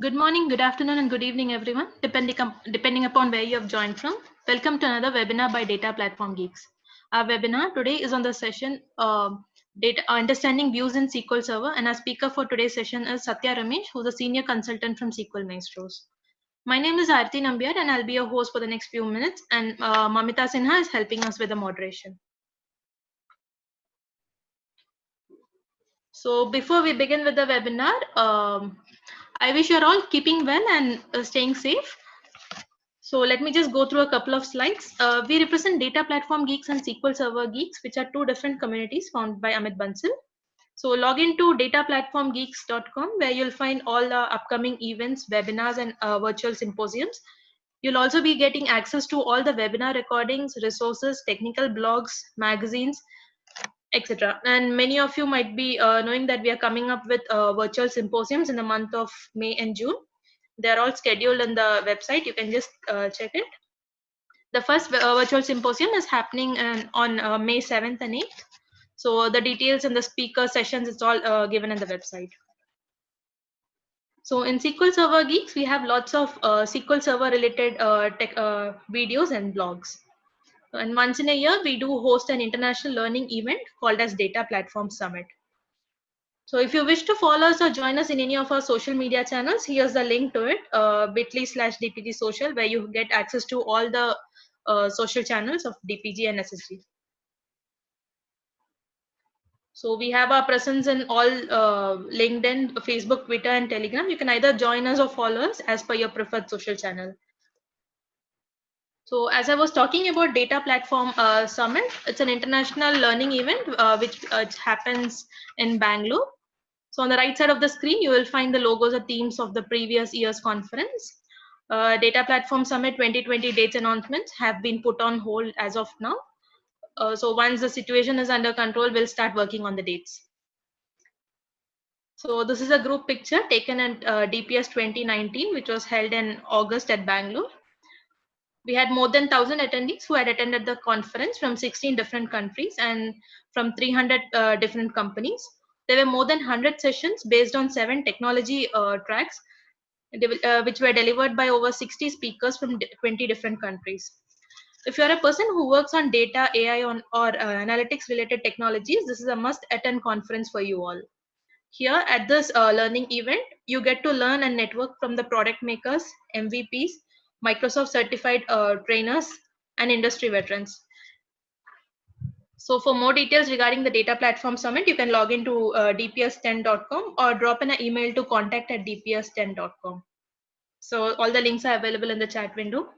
Good morning, good afternoon, and good evening, everyone, depending upon where you have joined from. Welcome to another webinar by Data Platform Geeks. Our webinar today is on the session Data Understanding Views in SQL Server, and our speaker for today's session is Satya Ramesh, who's a senior consultant from SQL Maestros. My name is Aarti Nambiar, and I'll be your host for the next few minutes, and Mamita Sinha is helping us with the moderation. So before we begin with the webinar, I wish you're all keeping well and staying safe. So let me just go through a couple of slides. We represent Data Platform Geeks and SQL Server Geeks, which are two different communities founded by Amit Bansal. So log into dataplatformgeeks.com, where you'll find all the upcoming events, webinars, and virtual symposiums. You'll also be getting access to all the webinar recordings, resources, technical blogs, magazines, etc. And many of you might be knowing that we are coming up with virtual symposiums in the month of May and June. They're all scheduled on the website. You can just check it. The first virtual symposium is happening on May 7th and 8th. So the details and the speaker sessions, it's all given in the website. So in SQL Server Geeks, we have lots of SQL Server related videos and blogs. And once in a year, we do host an international learning event called as Data Platform Summit. So if you wish to follow us or join us in any of our social media channels, here's the link to it, bit.ly/DPG Social, where you get access to all the social channels of DPG and SSG. So we have our presence in all LinkedIn, Facebook, Twitter, and Telegram. You can either join us or follow us as per your preferred social channel. So as I was talking about Data Platform Summit, it's an international learning event which happens in Bangalore. So on the right side of the screen, you will find the logos or themes of the previous year's conference. Data Platform Summit 2020 dates announcements have been put on hold as of now. So once the situation is under control, we'll start working on the dates. So this is a group picture taken at DPS 2019, which was held in August at Bangalore. We had more than 1,000 attendees who had attended the conference from 16 different countries and from 300 different companies. There were more than 100 sessions based on 7 technology tracks, which were delivered by over 60 speakers from 20 different countries. If you're a person who works on data, AI, or analytics related technologies, this is a must attend conference for you all. Here at this learning event, you get to learn and network from the product makers, MVPs, Microsoft certified trainers, and industry veterans. So for more details regarding the Data Platform Summit, you can log into dps10.com or drop in an email to contact@dps10.com. So all the links are available in the chat window.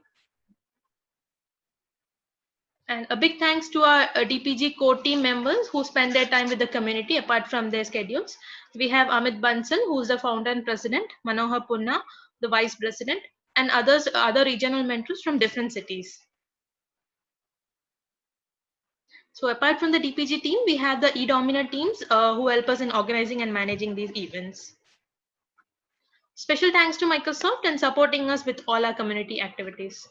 And a big thanks to our DPG core team members who spend their time with the community apart from their schedules. We have Amit Bansal, who is the founder and president, Manohar Punna, the vice president, and other regional mentors from different cities. So apart from the DPG team, we have the eDomina teams who help us in organizing and managing these events. Special thanks to Microsoft and supporting us with all our community activities.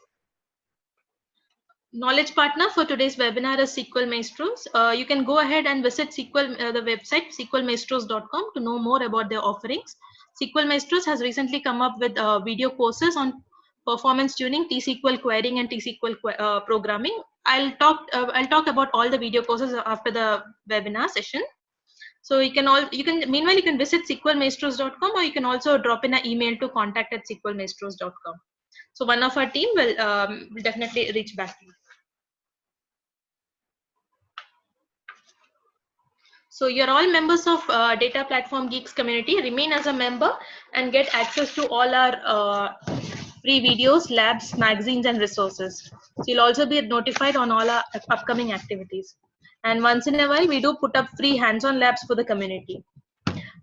Knowledge partner for today's webinar is SQL Maestros. You can go ahead and visit the website sqlmaestros.com to know more about their offerings. SQL Maestros has recently come up with video courses on performance tuning, T-SQL querying, and T-SQL programming. I'll talk about all the video courses after the webinar session. So meanwhile you can visit sqlmaestros.com, or you can also drop in an email to contact@sqlmaestros.com. So one of our team will definitely reach back to you. So you're all members of Data Platform Geeks community. Remain as a member and get access to all our free videos, labs, magazines, and resources. So you'll also be notified on all our upcoming activities. And once in a while, we do put up free hands-on labs for the community.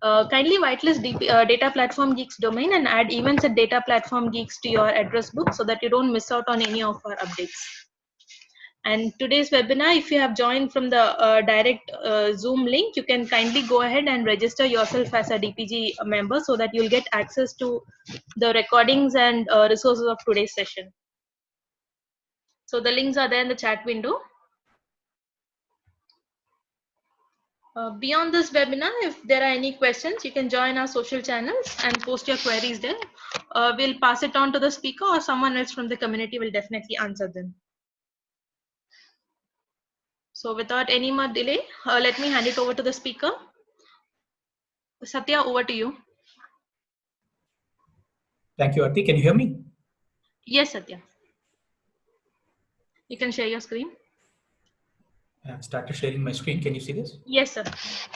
Kindly whitelist Data Platform Geeks domain and add events at Data Platform Geeks to your address book so that you don't miss out on any of our updates. And today's webinar, if you have joined from the direct Zoom link, you can kindly go ahead and register yourself as a DPG member so that you'll get access to the recordings and resources of today's session. So the links are there in the chat window. Beyond this webinar, if there are any questions, you can join our social channels and post your queries there. We'll pass it on to the speaker, or someone else from the community will definitely answer them. So without any more delay, let me hand it over to the speaker. Satya, over to you. Thank you, Arti. Can you hear me? Yes, Satya. You can share your screen. I've started sharing my screen. Can you see this? Yes, sir.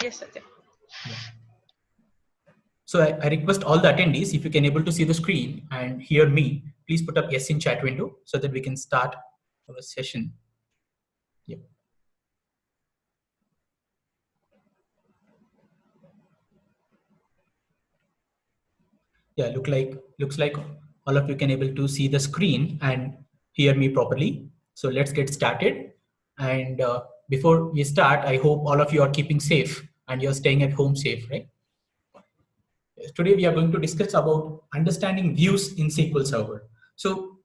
Yes, Satya. Yeah. So I request all the attendees, if you can able to see the screen and hear me, please put up yes in chat window so that we can start our session. Yeah. Yeah, looks like all of you can able to see the screen and hear me properly. So let's get started. And before we start, I hope all of you are keeping safe and you're staying at home safe, right? Today we are going to discuss about understanding views in SQL Server. So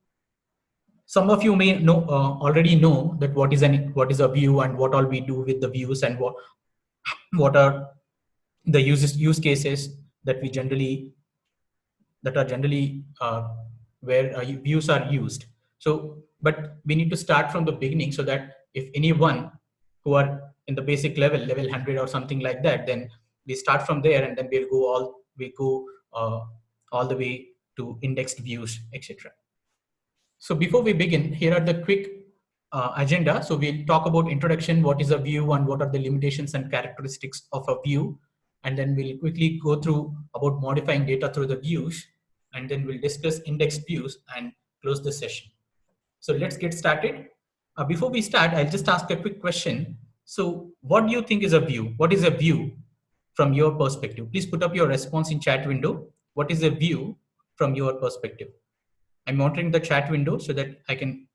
some of you may know already know that what is a view and what all we do with the views and what are the use cases that are generally where views are used. So, but we need to start from the beginning so that if anyone who are in the basic level 100 or something like that, then we start from there and then we go all the way to indexed views, etc. So before we begin, here are the quick agenda. So we'll talk about introduction, what is a view and what are the limitations and characteristics of a view. And then we'll quickly go through about modifying data through the views. And then we'll discuss indexed views and close the session. So let's get started. Before we start, I'll just ask a quick question. So what do you think is a view? What is a view from your perspective? Please put up your response in chat window. What is a view from your perspective? I'm monitoring the chat window so that I can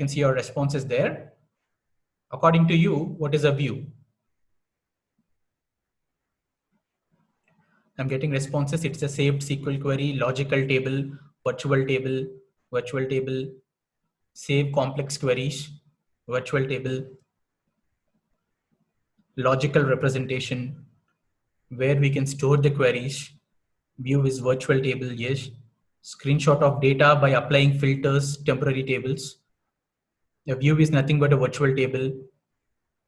see your responses there. According to you, what is a view? I'm getting responses. It's a saved SQL query, logical table, virtual table, save complex queries, virtual table, logical representation, where we can store the queries. View is virtual table, yes. Screenshot of data by applying filters, temporary tables. A view is nothing but a virtual table.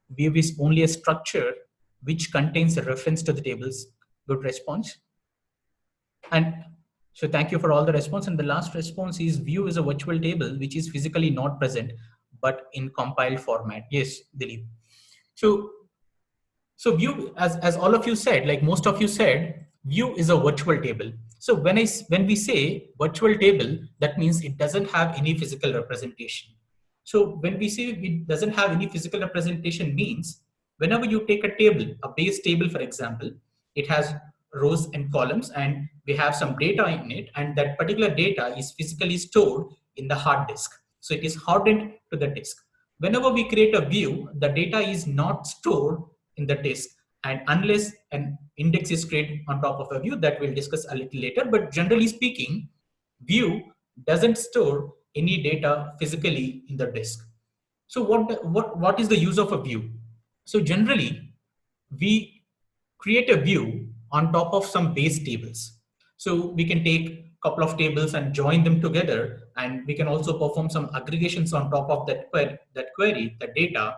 View is only a structure which contains a reference to the tables. Good response. And so thank you for all the response. And the last response is view is a virtual table which is physically not present, but in compiled format. Yes, Dilip. So view, as all of you said, like most of you said, view is a virtual table. So when we say virtual table, that means it doesn't have any physical representation. So when we say it doesn't have any physical representation means whenever you take a table, a base table, for example, it has rows and columns and we have some data in it, and that particular data is physically stored in the hard disk. So it is hardened to the disk. Whenever we create a view, the data is not stored in the disk, and unless an index is created on top of a view, that we'll discuss a little later. But generally speaking, view doesn't store any data physically in the disk. So what is the use of a view? So generally, we create a view on top of some base tables. So we can take a couple of tables and join them together, and we can also perform some aggregations on top of that query, the data,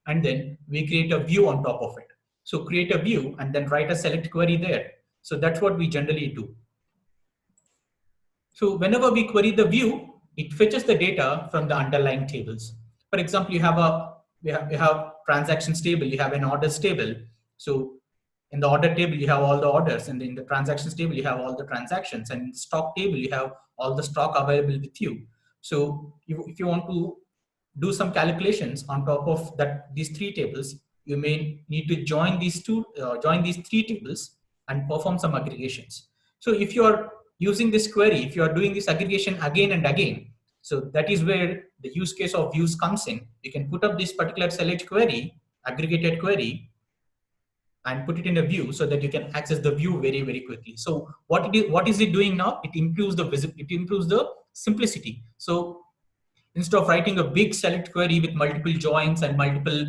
and then we create a view on top of it. So create a view and then write a select query there. So that's what we generally do. So whenever we query the view, it fetches the data from the underlying tables. For example, you have transactions table, you have an orders table. So in the order table, you have all the orders, and in the transactions table, you have all the transactions, and in the stock table, you have all the stock available with you. So if you want to do some calculations on top of these three tables, you may need to join these three tables and perform some aggregations. So if you are using this query, if you are doing this aggregation again and again, so that is where the use case of views comes in. You can put up this particular select query, aggregated query, and put it in a view so that you can access the view very, very quickly. So what is it doing now? It improves the simplicity. So instead of writing a big select query with multiple joins and multiple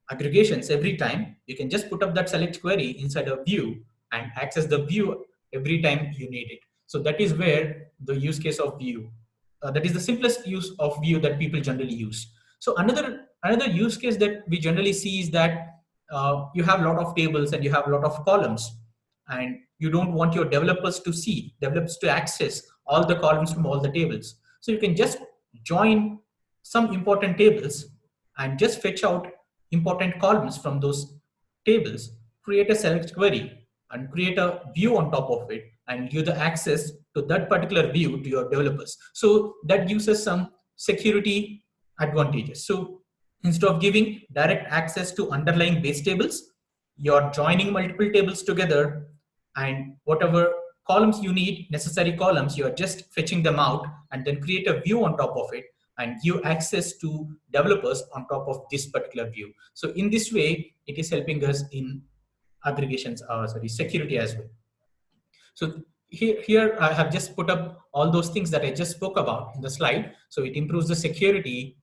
aggregations every time, you can just put up that select query inside a view and access the view every time you need it. So that is where the use case of view, that is the simplest use of view that people generally use. So another use case that we generally see is that you have a lot of tables and you have a lot of columns, and you don't want your developers to access all the columns from all the tables. So you can just join some important tables and just fetch out important columns from those tables, create a select query and create a view on top of it and give the access to that particular view to your developers. So that gives us some security advantages. So instead of giving direct access to underlying base tables, you're joining multiple tables together, and whatever columns you need, necessary columns, you're just fetching them out and then create a view on top of it and give access to developers on top of this particular view. So in this way, it is helping us in aggregations, security as well. So here I have just put up all those things that I just spoke about in the slide. So it improves the security.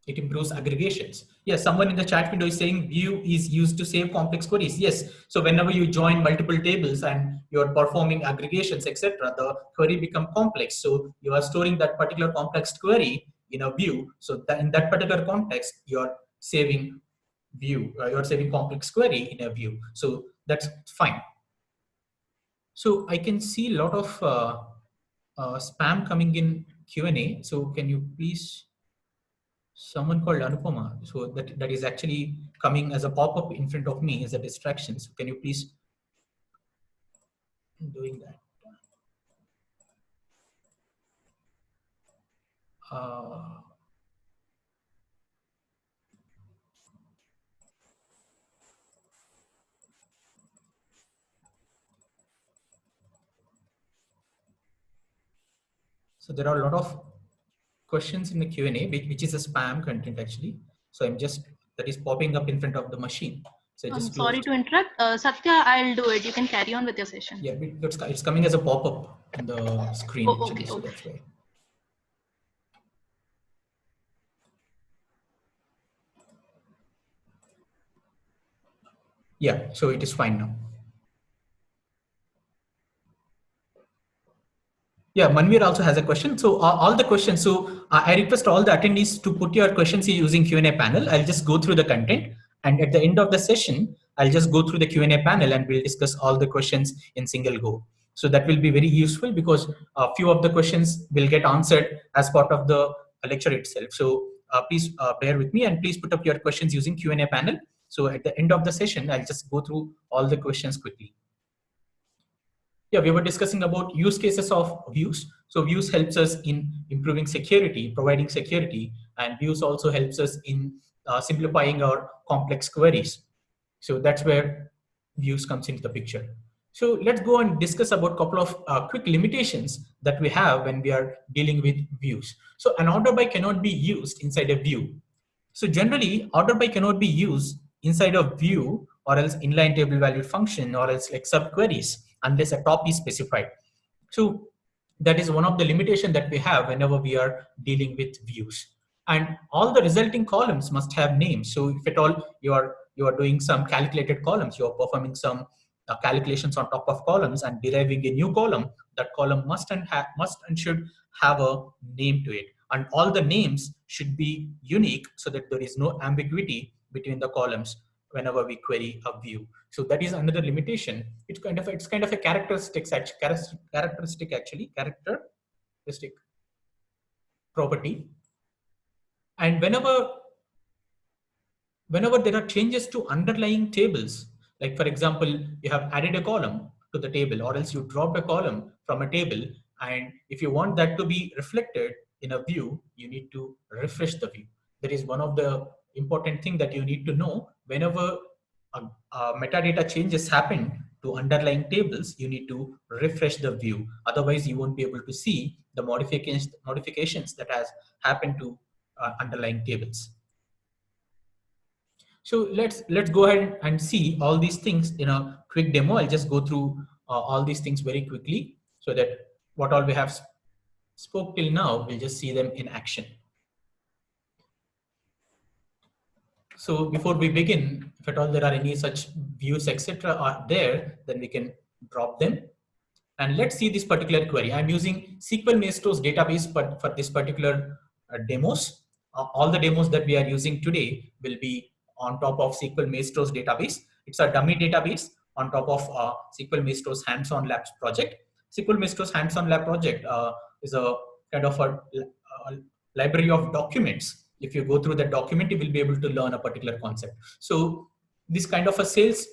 It improves aggregations. Yes, someone in the chat window is saying view is used to save complex queries. Yes, so whenever you join multiple tables and you're performing aggregations, etc., the query become complex. So you are storing that particular complex query in a view. So that in that particular context, you're saving you're saving complex query in a view. So that's fine. So I can see a lot of spam coming in Q&A. So can you please? Someone called Anupama. So that is actually coming as a pop-up in front of me as a distraction. So can you please doing that? So there are a lot of questions in the Q&A, which is a spam content actually. So I'm just, that is popping up in front of the machine. So I just sorry to interrupt. Satya, I'll do it. You can carry on with your session. Yeah, it's coming as a pop-up on the screen. Oh, actually, okay, so okay. that's why. Yeah, so it is fine now. Yeah, Manveer also has a question. So all the questions, so I request all the attendees to put your questions using Q&A panel. I'll just go through the content, and at the end of the session, I'll just go through the Q&A panel and we'll discuss all the questions in single go. So that will be very useful because a few of the questions will get answered as part of the lecture itself. So please bear with me and please put up your questions using Q&A panel. So at the end of the session, I'll just go through all the questions quickly. Yeah, we were discussing about use cases of views. So views helps us in improving security, providing security, and views also helps us in simplifying our complex queries. So that's where views comes into the picture. So let's go and discuss about a couple of quick limitations that we have when we are dealing with views. So an order by cannot be used inside a view. So generally, order by cannot be used inside a view or else inline table valued function or else like subqueries unless a top is specified. So that is one of the limitations that we have whenever we are dealing with views. And all the resulting columns must have names. So if at all you are doing some calculated columns, you are performing some calculations on top of columns and deriving a new column, that column must and should have a name to it. And all the names should be unique so that there is no ambiguity between the columns whenever we query a view. So that is another limitation. It's kind of a characteristic property. And whenever there are changes to underlying tables, like for example, you have added a column to the table or else you dropped a column from a table, and if you want that to be reflected in a view, you need to refresh the view. That is one of the important thing that you need to know. Whenever metadata changes happen to underlying tables, you need to refresh the view. Otherwise, you won't be able to see the modifications that has happened to underlying tables. So let's go ahead and see all these things in a quick demo. I'll just go through all these things very quickly so that what all we have spoke till now, we'll just see them in action. So before we begin, if at all there are any such views, etc. are there, then we can drop them. And let's see this particular query. I'm using SQL Maestros database, but for this particular demos, all the demos that we are using today will be on top of SQL Maestros database. It's a dummy database on top of SQL Maestros Hands-on Labs project. SQL Maestros Hands-on Lab project is a kind of a library of documents. If you go through the document, you will be able to learn a particular concept. So this kind of a sales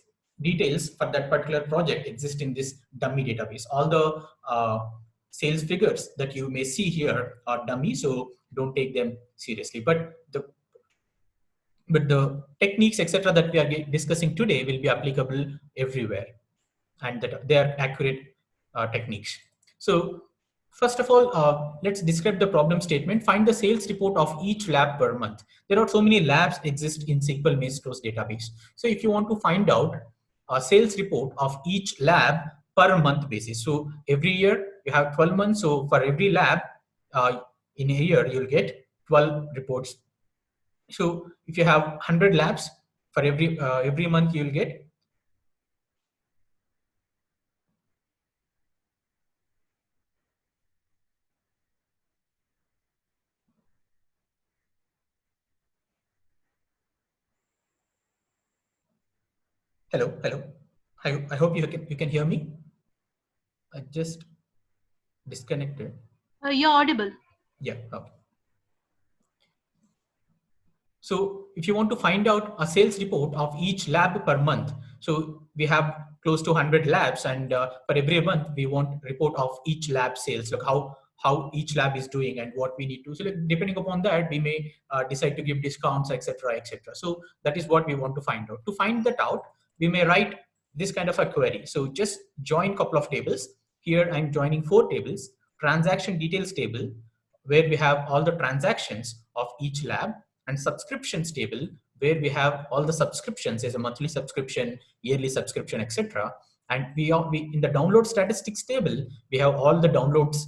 details for that particular project exist in this dummy database. All the sales figures that you may see here are dummy, so don't take them seriously. But the techniques, etc., that we are discussing today will be applicable everywhere, and that they are accurate techniques. So first of all, let's describe the problem statement. Find the sales report of each lab per month. There are so many labs exist in SQL Maestros database. So if you want to find out a sales report of each lab per month basis. So every year you have 12 months. So for every lab in a year, you'll get 12 reports. So if you have 100 labs, for every month you'll get hello. I hope you can hear me. I just disconnected. You're audible. Yeah. Okay. So if you want to find out a sales report of each lab per month, so we have close to 100 labs, and for every month we want report of each lab sales, like how each lab is doing and what we need to. So like, depending upon that, we may decide to give discounts, etc., etc. So that is what we want to find out. To find that out, we may write this kind of a query. So just join couple of tables. Here I'm joining 4 tables: transaction details table, where we have all the transactions of each lab, and subscriptions table, where we have all the subscriptions as a monthly subscription, yearly subscription, etc. And we in the download statistics table, we have all the downloads,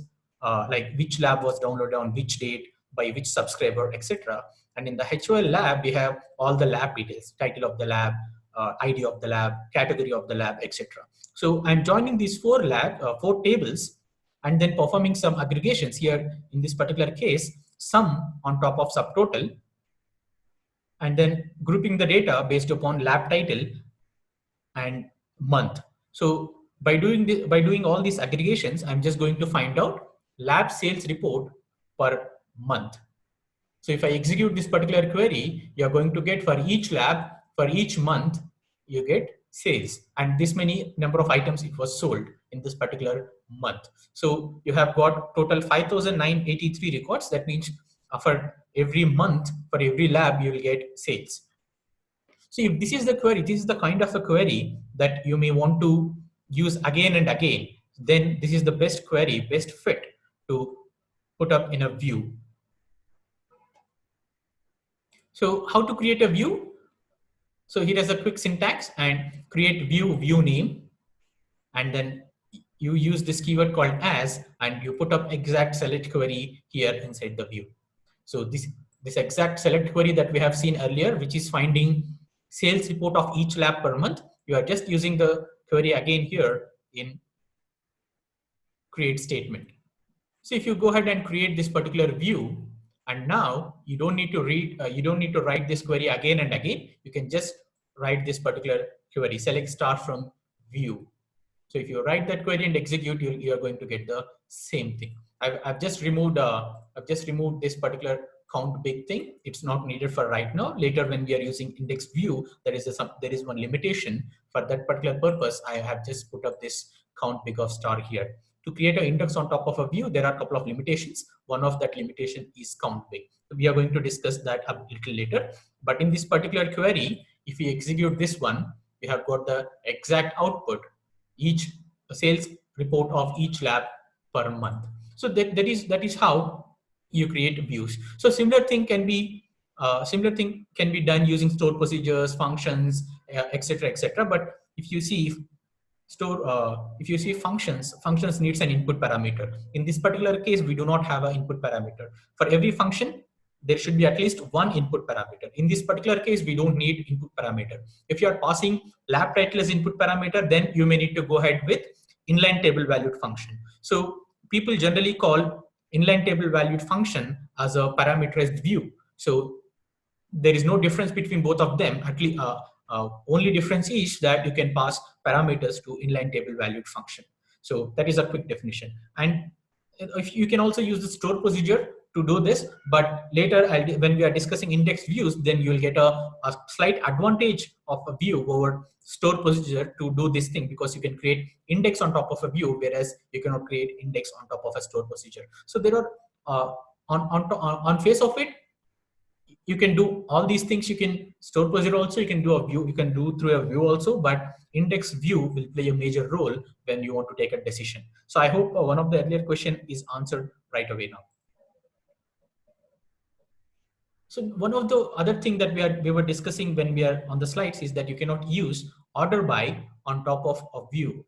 like which lab was downloaded on which date by which subscriber, etc. And in the HOL lab, we have all the lab details: title of the lab, ID of the lab, category of the lab, etc. So I'm joining these 4 tables, and then performing some aggregations here. In this particular case, sum on top of subtotal, and then grouping the data based upon lab title and month. So by doing all these aggregations, I'm just going to find out lab sales report per month. So if I execute this particular query, you're going to get for each lab, for each month, you get sales, and this many number of items it was sold in this particular month. So you have got total 5,983 records. That means for every month, for every lab, you will get sales. So if this is the query, this is the kind of a query that you may want to use again and again, then this is the best query, best fit to put up in a view. So how to create a view? So here is a quick syntax: and create view name, and then you use this keyword called as, and you put up exact select query here inside the view. So this exact select query that we have seen earlier, which is finding sales report of each lab per month, you are just using the query again here in create statement. So if you go ahead and create this particular view, and now you don't need to write this query again and again. You can just write this particular query, select star from view. So if you write that query and execute, you are going to get the same thing. I've just removed this particular count big thing. It's not needed for right now. Later, when we are using index view, there is one limitation. For that particular purpose, I have just put up this count big of star here. To create an index on top of a view, there are a couple of limitations. One of that limitation is count big. We are going to discuss that a little later. But in this particular query, if we execute this one, we have got the exact output, each sales report of each lab per month. So that is how you create views. So similar thing can be done using stored procedures, functions, etc., etc. But if you see functions needs an input parameter. In this particular case, we do not have an input parameter. For every function, there should be at least one input parameter. In this particular case, we don't need input parameter. If you are passing lab title as input parameter, then you may need to go ahead with inline table valued function. So people generally call inline table valued function as a parameterized view. So there is no difference between both of them. At least only difference is that you can pass parameters to inline table valued function. So that is a quick definition. And if you can also use the store procedure to do this, but later when we are discussing index views, then you will get a slight advantage of a view over store procedure to do this thing, because you can create index on top of a view, whereas you cannot create index on top of a store procedure. So there are on face of it, you can do all these things. You can store procedure also, you can do a view, you can do through a view also, but index view will play a major role when you want to take a decision. So I hope one of the earlier question is answered right away now. So one of the other thing that we were discussing when we are on the slides is that you cannot use order by on top of a view,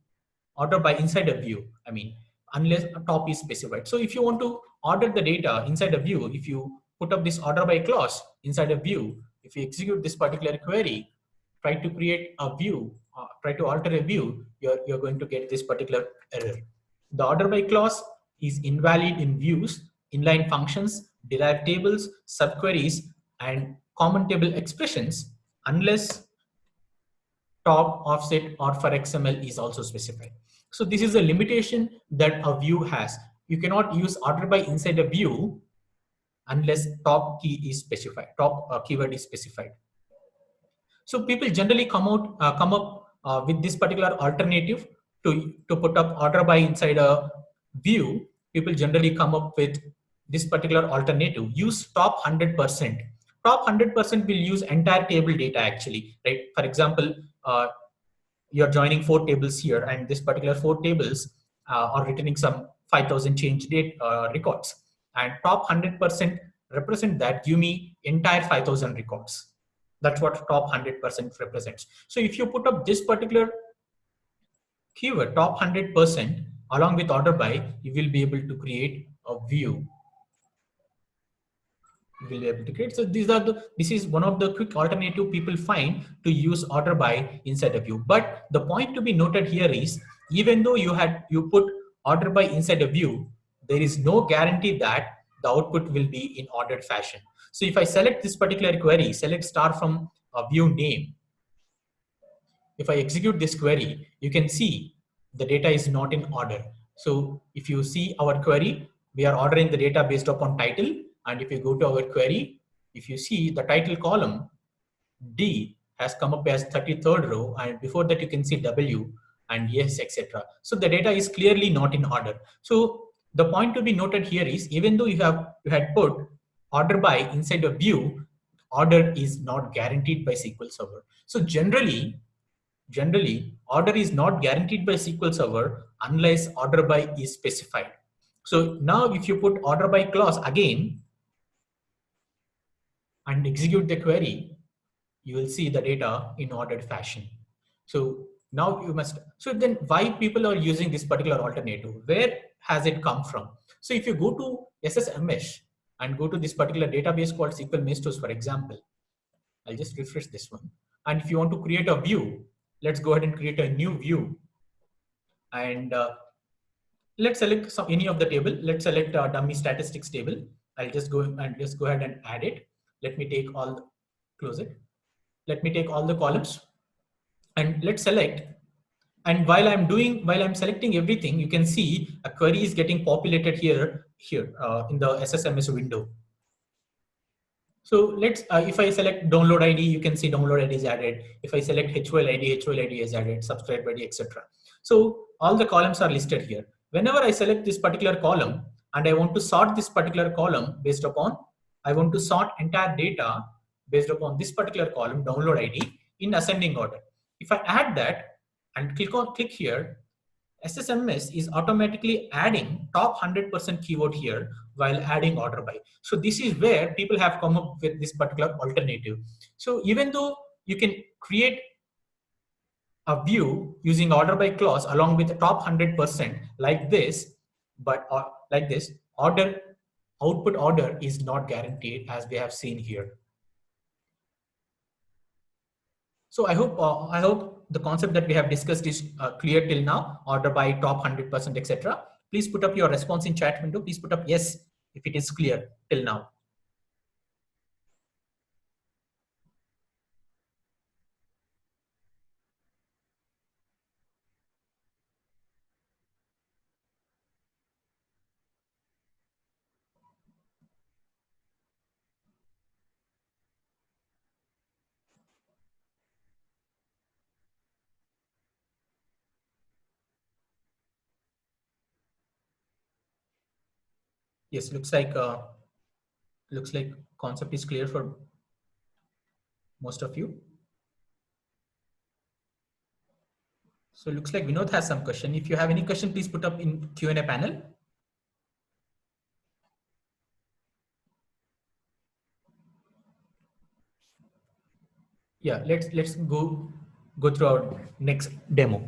order by inside a view, I mean, unless a top is specified. So if you want to order the data inside a view, if you put up this order by clause inside a view, if you execute this particular query, try to create a view, try to alter a view, you're going to get this particular error. The order by clause is invalid in views, inline functions, derived tables, subqueries, and common table expressions, unless top, offset, or for XML is also specified. So this is a limitation that a view has. You cannot use order by inside a view unless top key is specified, top keyword is specified. So people generally come up with this particular alternative to put up order by inside a view. People generally come up with this particular alternative. Use top 100%. Top 100% will use entire table data actually, right? For example, you're joining 4 tables here, and this particular 4 tables are returning some 5,000 change date records, and top 100% represent that. Give me entire 5,000 records. That's what top 100% represents. So if you put up this particular keyword, top 100%, along with order by, you will be able to create a view. You will be able to create. So this is one of the quick alternative people find to use order by inside a view. But the point to be noted here is, even though you put order by inside a view, there is no guarantee that the output will be in ordered fashion. So if I select this particular query, select star from a view name, if I execute this query, you can see the data is not in order. So if you see our query, we are ordering the data based upon title. And if you go to our query, if you see the title column, D has come up as 33rd row, and before that you can see W and yes, etc. So the data is clearly not in order. So the point to be noted here is, even though you had put order by inside a view, order is not guaranteed by SQL Server. So generally, order is not guaranteed by SQL Server unless order by is specified. So now if you put order by clause again and execute the query, you will see the data in ordered fashion. So now you must, so then why people are using this particular alternative? Where has it come from? So if you go to SSMS and go to this particular database called SQL Mesos, for example, I'll just refresh this one. And if you want to create a view, let's go ahead and create a new view. And let's select any of the table. Let's select dummy statistics table. I'll just go ahead and add it. Let me take close it. Let me take all the columns and let's select. And while I'm selecting everything, you can see a query is getting populated here in the SSMS window. So let's, if I select download ID, you can see download ID is added. If I select HOL ID is added, subscribe ID, etc. So all the columns are listed here. Whenever I select this particular column and I want to sort this particular column based upon, I want to sort entire data based upon this particular column, download ID, in ascending order. If I add that and click here, SSMS is automatically adding top 100% keyword here while adding order by. So this is where people have come up with this particular alternative. So even though you can create a view using order by clause along with the top 100% like this, but like this, order output order is not guaranteed, as we have seen here. So I hope the concept that we have discussed is clear till now. Order by top 100%, etc. Please put up your response in chat window. Please put up yes if it is clear till now. Yes, looks like concept is clear for most of you. So looks like Vinod has some question. If you have any question, please put up in Q&A panel. Yeah, let's go through our next demo.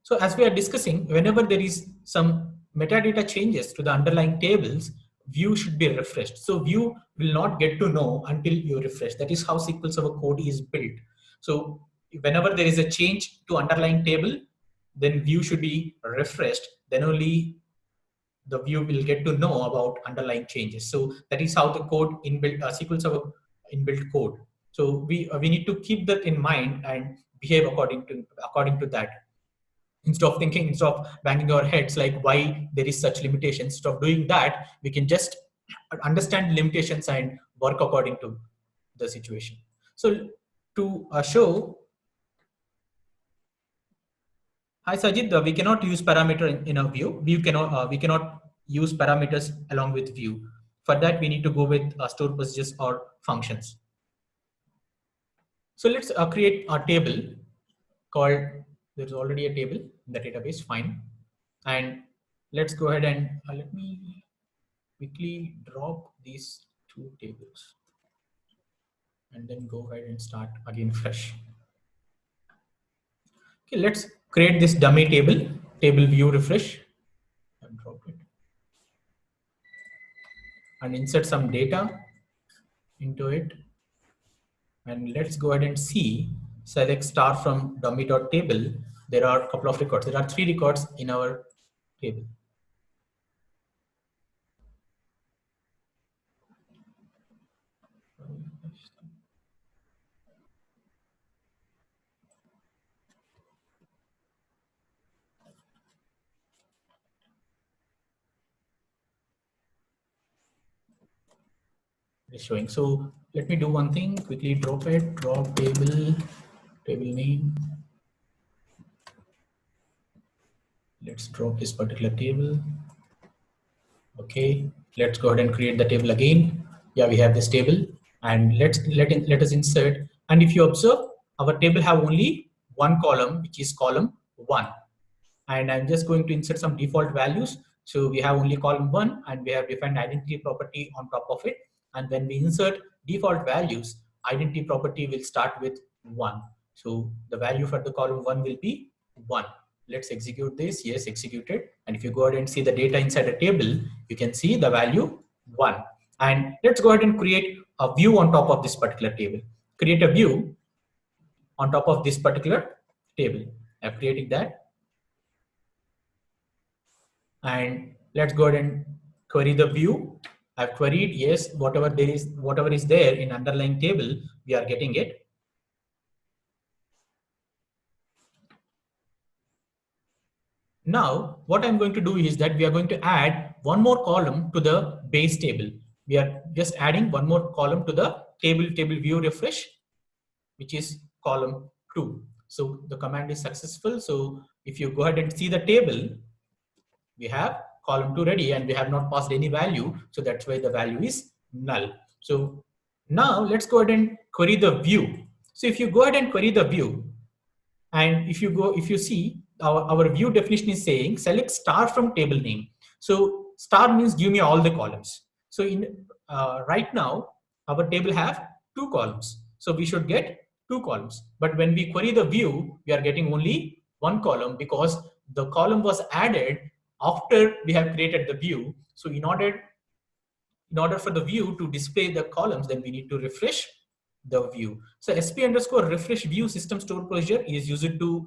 So as we are discussing, whenever there is some metadata changes to the underlying tables, view should be refreshed. So view will not get to know until you refresh. That is how SQL Server code is built. So whenever there is a change to underlying table, then view should be refreshed. Then only the view will get to know about underlying changes. So that is how the code inbuilt SQL Server inbuilt code. So we need to keep that in mind and behave according to that. Instead of banging our heads like why there is such limitations, instead of doing that, we can just understand limitations and work according to the situation. So to show, hi Sajid, we cannot use parameter in a view. We cannot use parameters along with view. For that, we need to go with store procedures or functions. So let's create a table called, there's already a table in the database, fine. And let's go ahead and let me quickly drop these two tables and then go ahead and start again fresh. Okay, let's create this dummy table view refresh and drop it and insert some data into it. And let's go ahead and see, select star from dummy.table. There are a couple of records. There are 3 records in our table. Is showing. So let me do one thing, quickly drop it, drop table name. Let's drop this particular table. Okay, let's go ahead and create the table again. Yeah, we have this table and let us insert. And if you observe, our table have only one column, which is column 1. And I'm just going to insert some default values. So we have only column 1 and we have defined identity property on top of it. And when we insert default values, identity property will start with 1. So the value for the column 1 will be 1. Let's execute this. Yes, executed. And if you go ahead and see the data inside a table, you can see the value 1. And let's go ahead and create a view on top of this particular table. Create a view on top of this particular table. I'm creating that. And let's go ahead and query the view. I've queried, yes, whatever is there in underlying table, we are getting it. Now, what I'm going to do is that we are going to add one more column to the base table. We are just adding one more column to the table view refresh, which is column 2. So the command is successful. So if you go ahead and see the table, we have column 2 ready and we have not passed any value. So that's why the value is null. So now let's go ahead and query the view. So if you go ahead and query the view, and if you see our view definition is saying select star from table name. So star means give me all the columns. So in right now our table have 2 columns. So we should get 2 columns. But when we query the view, we are getting only 1 column because the column was added after we have created the view. So in order in order for the view to display the columns, then we need to refresh the view. So sp underscore refresh view system store procedure is used to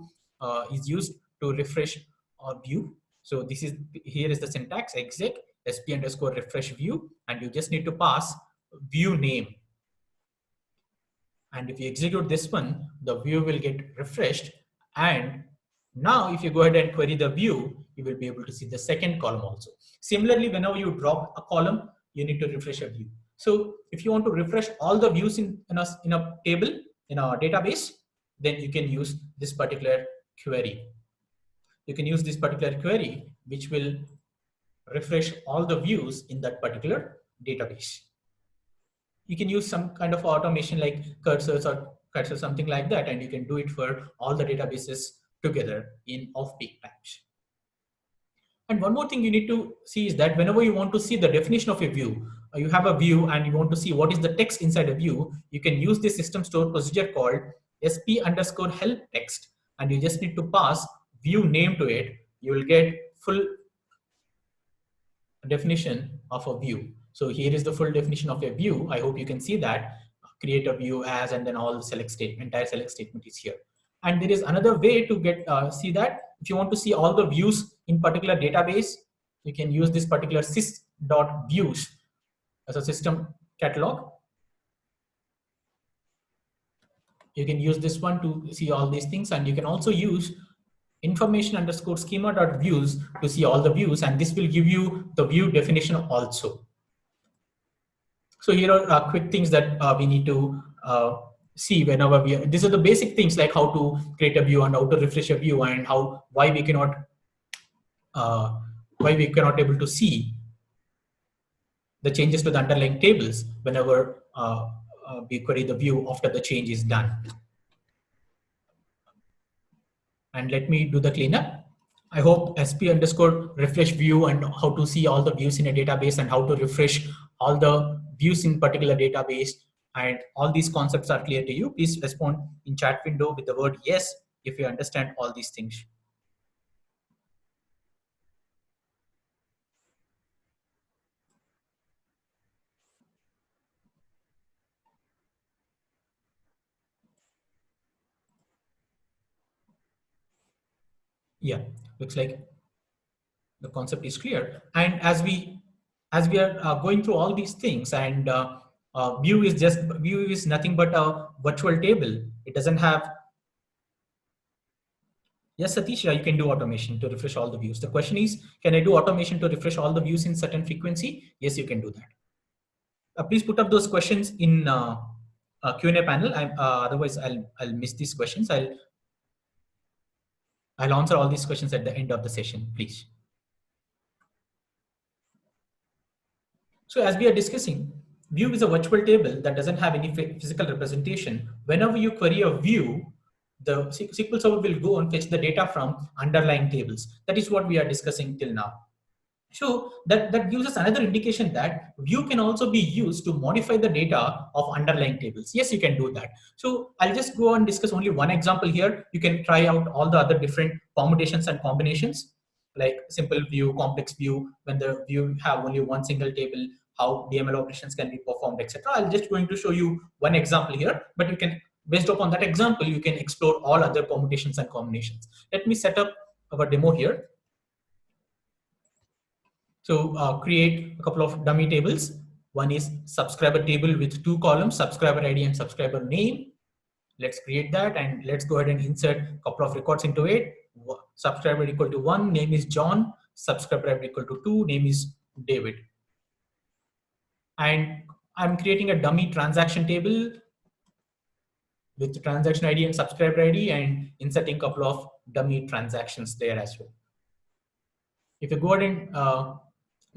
refresh a view. So this is, here is the syntax: exec sp underscore refresh view, and you just need to pass view name. And if you execute this one, the view will get refreshed. And now if you go ahead and query the view, you will be able to see the second column also. Similarly, whenever you drop a column, you need to refresh a view. So if you want to refresh all the views in a table, in a database, then you can use this particular query. You can use this particular query, which will refresh all the views in that particular database. You can use some kind of automation like cursors or cursor, something like that, and you can do it for all the databases together in off-peak times. And one more thing you need to see is that whenever you want to see the definition of a view, you have a view and you want to see what is the text inside a view, you can use this system store procedure called sp underscore help text, and you just need to pass view name to it. You will get full definition of a view. So here is the full definition of a view. I hope you can see that. Create a view as, and then all select statement, entire select statement is here. And there is another way to get see that. If you want to see all the views in particular database, you can use this particular sys.views as a system catalog. You can use this one to see all these things, and you can also use information underscore schema.views to see all the views, and this will give you the view definition also. So here are quick things that we need to see whenever these are the basic things like how to create a view and how to refresh a view, and why we cannot able to see the changes to the underlying tables whenever we query the view after the change is done. And let me do the cleanup. I hope sp underscore refresh view and how to see all the views in a database and how to refresh all the views in particular database, and all these concepts are clear to you. Please respond in chat window with the word yes if you understand all these things. Yeah, looks like the concept is clear. And as we are going through all these things, and view is nothing but a virtual table. It doesn't have. Yes, Satish, you can do automation to refresh all the views. The question is, can I do automation to refresh all the views in certain frequency? Yes, you can do that. Please put up those questions in Q&A panel. Otherwise, I'll miss these questions. I'll answer all these questions at the end of the session, please. So as we are discussing, view is a virtual table that doesn't have any physical representation. Whenever you query a view, the SQL Server will go and fetch the data from underlying tables. That is what we are discussing till now. So that gives us another indication that view can also be used to modify the data of underlying tables. Yes, you can do that. So I'll just go and discuss only one example here. You can try out all the other different permutations and combinations, like simple view, complex view, when the view have only one single table, how DML operations can be performed, etc. I'm just going to show you one example here, but you can, based upon that example, you can explore all other permutations and combinations. Let me set up our demo here. So create a couple of dummy tables. One is subscriber table with 2 columns, subscriber ID and subscriber name. Let's create that, and let's go ahead and insert a couple of records into it. Subscriber equal to 1, name is John. Subscriber equal to 2, name is David. And I'm creating a dummy transaction table with the transaction ID and subscriber ID, and inserting a couple of dummy transactions there as well. If you go ahead and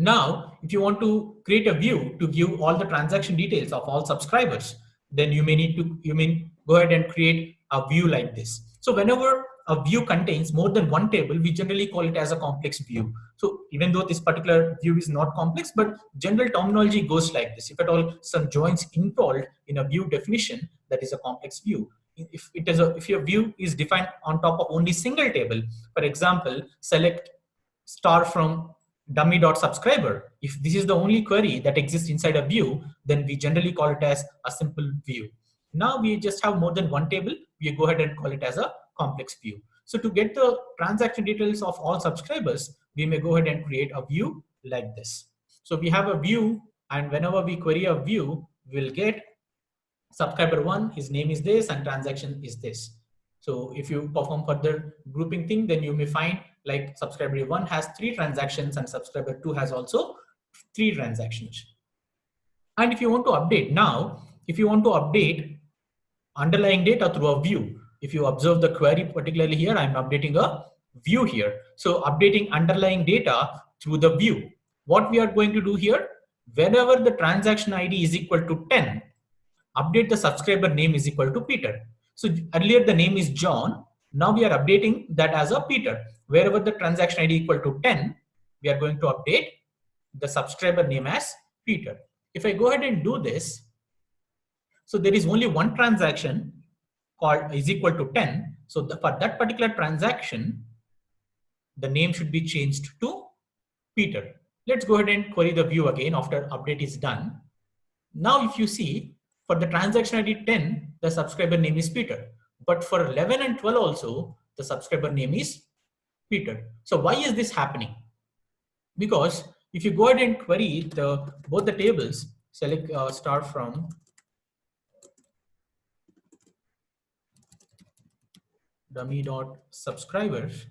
now, if you want to create a view to give all the transaction details of all subscribers, then you may go ahead and create a view like this. So whenever a view contains more than one table, we generally call it as a complex view. So even though this particular view is not complex, but general terminology goes like this. If at all some joins involved in a view definition, that is a complex view. If your view is defined on top of only single table, for example, select star from dummy.subscriber. If this is the only query that exists inside a view, then we generally call it as a simple view. Now we just have more than one table, we go ahead and call it as a complex view. So to get the transaction details of all subscribers, we may go ahead and create a view like this. So we have a view, and whenever we query a view, we'll get subscriber 1, his name is this and transaction is this. So if you perform further grouping thing, then you may find like subscriber 1 has 3 transactions and subscriber 2 has also 3 transactions. And if you want to update now, if you want to update underlying data through a view, if you observe the query particularly here, I'm updating a view here. So updating underlying data through the view. What we are going to do here, whenever the transaction ID is equal to 10, update the subscriber name is equal to Peter. So earlier the name is John. Now we are updating that as a Peter. Wherever the transaction ID equal to 10, we are going to update the subscriber name as Peter. If I go ahead and do this, so there is only one transaction called is equal to 10. So for that particular transaction, the name should be changed to Peter. Let's go ahead and query the view again after update is done. Now if you see, for the transaction ID 10, the subscriber name is Peter. But for 11 and 12 also, the subscriber name is Peter. So why is this happening? Because if you go ahead and query both the tables, select start from dummy.subscribers.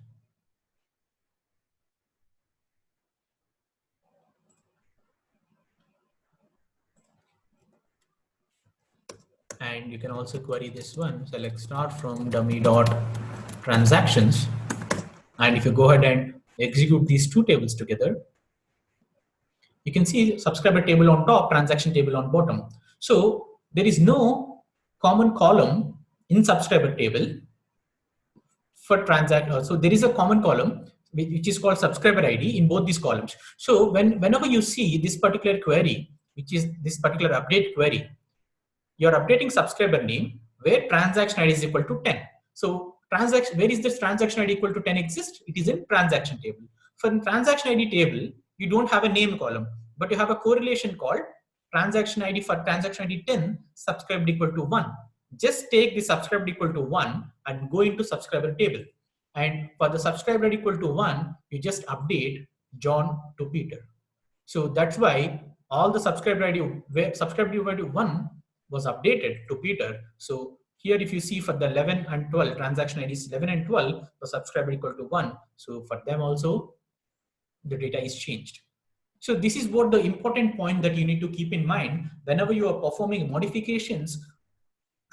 And you can also query this one, select start from dummy.transactions. And if you go ahead and execute these two tables together, you can see subscriber table on top, transaction table on bottom. So there is no common column in subscriber table for transact. So there is a common column which is called subscriber ID in both these columns. So whenever you see this particular query, which is this particular update query, you're updating subscriber name where transaction ID is equal to 10. So where is this transaction ID equal to 10 exist? It is in transaction table. For transaction ID table, you don't have a name column, but you have a correlation called transaction ID for transaction ID 10 subscribed equal to 1. Just take the subscribed equal to 1 and go into subscriber table. And for the subscriber equal to 1, you just update John to Peter. So that's why all the subscriber ID where subscriber ID 1 was updated to Peter. So here if you see for the 11 and 12 transaction IDs 11 and 12, the subscriber equal to 1. So for them also the data is changed. So this is what the important point that you need to keep in mind whenever you are performing modifications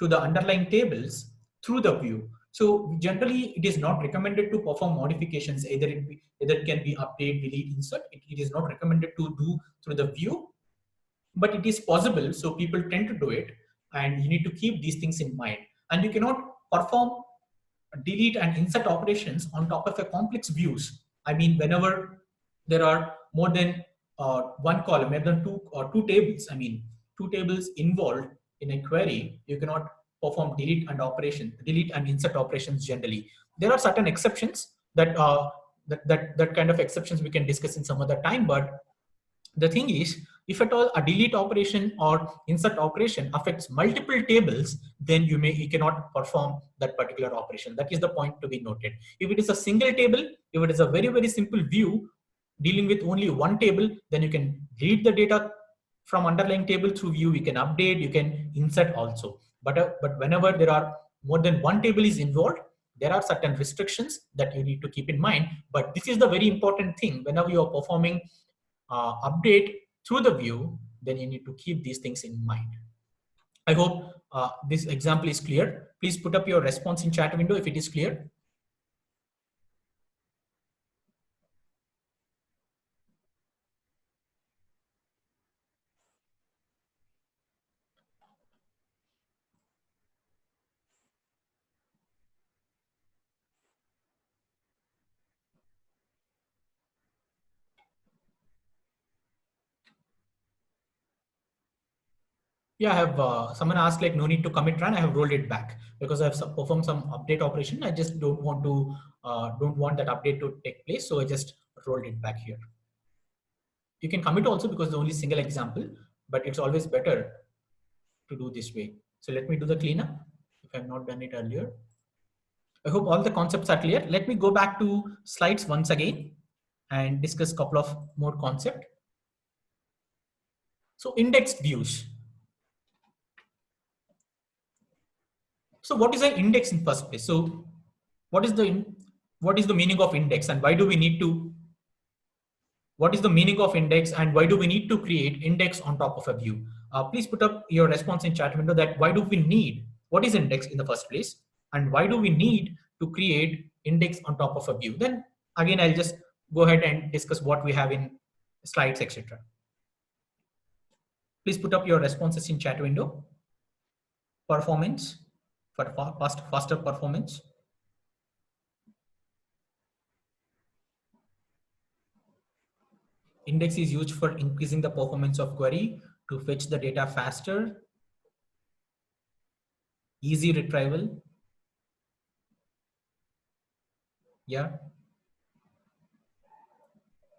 to the underlying tables through the view. So generally it is not recommended to perform modifications, either it can be update, delete, insert. It is not recommended to do through the view, but it is possible. So people tend to do it, and you need to keep these things in mind. And you cannot perform delete and insert operations on top of a complex views. I mean, whenever there are more than one column, more than two or two tables, I mean, two tables involved in a query, you cannot perform delete and insert operations generally. There are certain exceptions that that kind of exceptions we can discuss in some other time. But the thing is, if at all a delete operation or insert operation affects multiple tables, then you cannot perform that particular operation. That is the point to be noted. If it is a single table, if it is a very, very simple view dealing with only one table, then you can read the data from underlying table through view, you can update, you can insert also. But whenever there are more than one table is involved, there are certain restrictions that you need to keep in mind. But this is the very important thing. Whenever you are performing update through the view, then you need to keep these things in mind. I hope this example is clear. Please put up your response in chat window if it is clear. Yeah, I have someone asked like no need to commit run. I have rolled it back because I've performed some update operation. I just don't want that update to take place, so I just rolled it back here. You can commit also because it's only single example, but it's always better to do this way. So let me do the cleanup if I've not done it earlier. I hope all the concepts are clear. Let me go back to slides once again and discuss a couple of more concepts. So indexed views. So what is an index in first place? So what is the meaning of index, and why do we need to, what is the meaning of index, and why do we need to create index on top of a view? Please put up your response in chat window that why do we need, what is index in the first place, and why do we need to create index on top of a view? Then again, I'll just go ahead and discuss what we have in slides, etc. Please put up your responses in chat window. Performance, for faster performance. Index is used for increasing the performance of query to fetch the data faster. Easy retrieval. Yeah.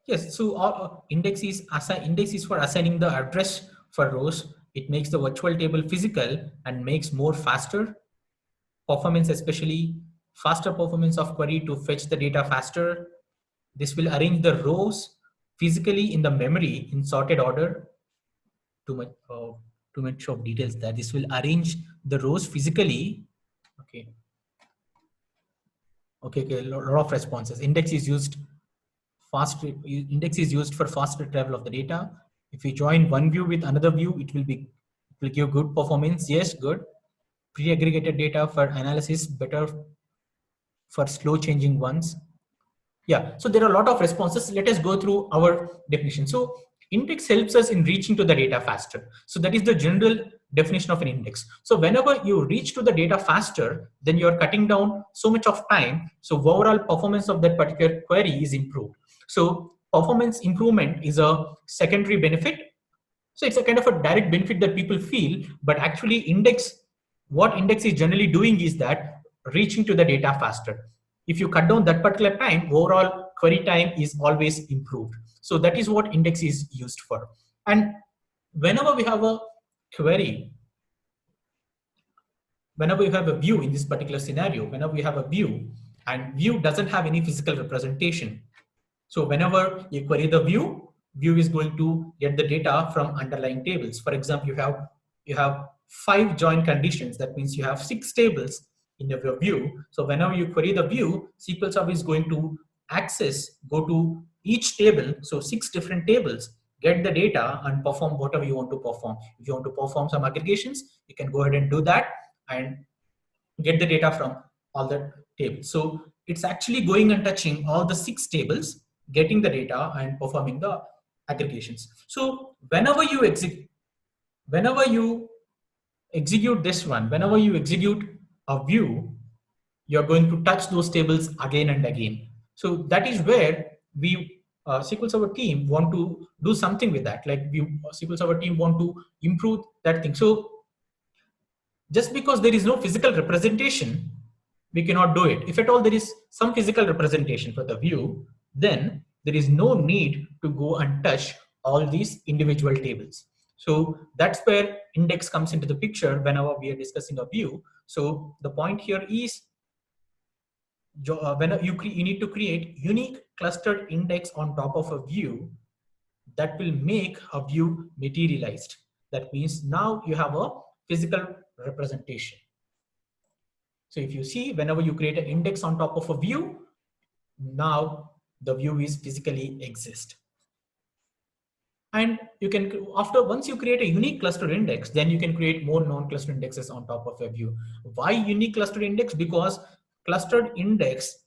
Yes, so index is for assigning the address for rows. It makes the virtual table physical and makes more faster performance, especially faster performance of query to fetch the data faster. This will arrange the rows physically in the memory in sorted order. Too much of details there. This will arrange the rows physically. Okay. A lot of responses. Index is used for fast retrieval of the data. If you join one view with another view, it will give good performance. Yes, good. Pre-aggregated data for analysis, better for slow changing ones. Yeah, so there are a lot of responses. Let us go through our definition. So index helps us in reaching to the data faster. So that is the general definition of an index. So whenever you reach to the data faster, then you're cutting down so much of time. So overall performance of that particular query is improved. So performance improvement is a secondary benefit. So it's a kind of a direct benefit that people feel, but actually what index is generally doing is that reaching to the data faster. If you cut down that particular time, overall query time is always improved. So that is what index is used for. And whenever we have a query, whenever you have a view in this particular scenario, whenever we have a view and view doesn't have any physical representation. So whenever you query the view is going to get the data from underlying tables. For example, you have 5 join conditions. That means you have 6 tables in your view. So whenever you query the view, SQL Server is going to go to each table. So 6 different tables, get the data and perform whatever you want to perform. If you want to perform some aggregations, you can go ahead and do that and get the data from all the tables. So it's actually going and touching all the 6 tables, getting the data and performing the aggregations. So whenever you execute this one, whenever you execute a view, you're going to touch those tables again and again. So that is where we SQL Server team want to do something with that. Like SQL Server team want to improve that thing. So just because there is no physical representation, we cannot do it. If at all there is some physical representation for the view, then there is no need to go and touch all these individual tables. So that's where index comes into the picture whenever we are discussing a view. So the point here is when you need to create unique clustered index on top of a view that will make a view materialized. That means now you have a physical representation. So if you see, whenever you create an index on top of a view, now the view is physically exist. And you can, once you create a unique cluster index, then you can create more non-cluster indexes on top of a view. Why unique cluster index? Because clustered index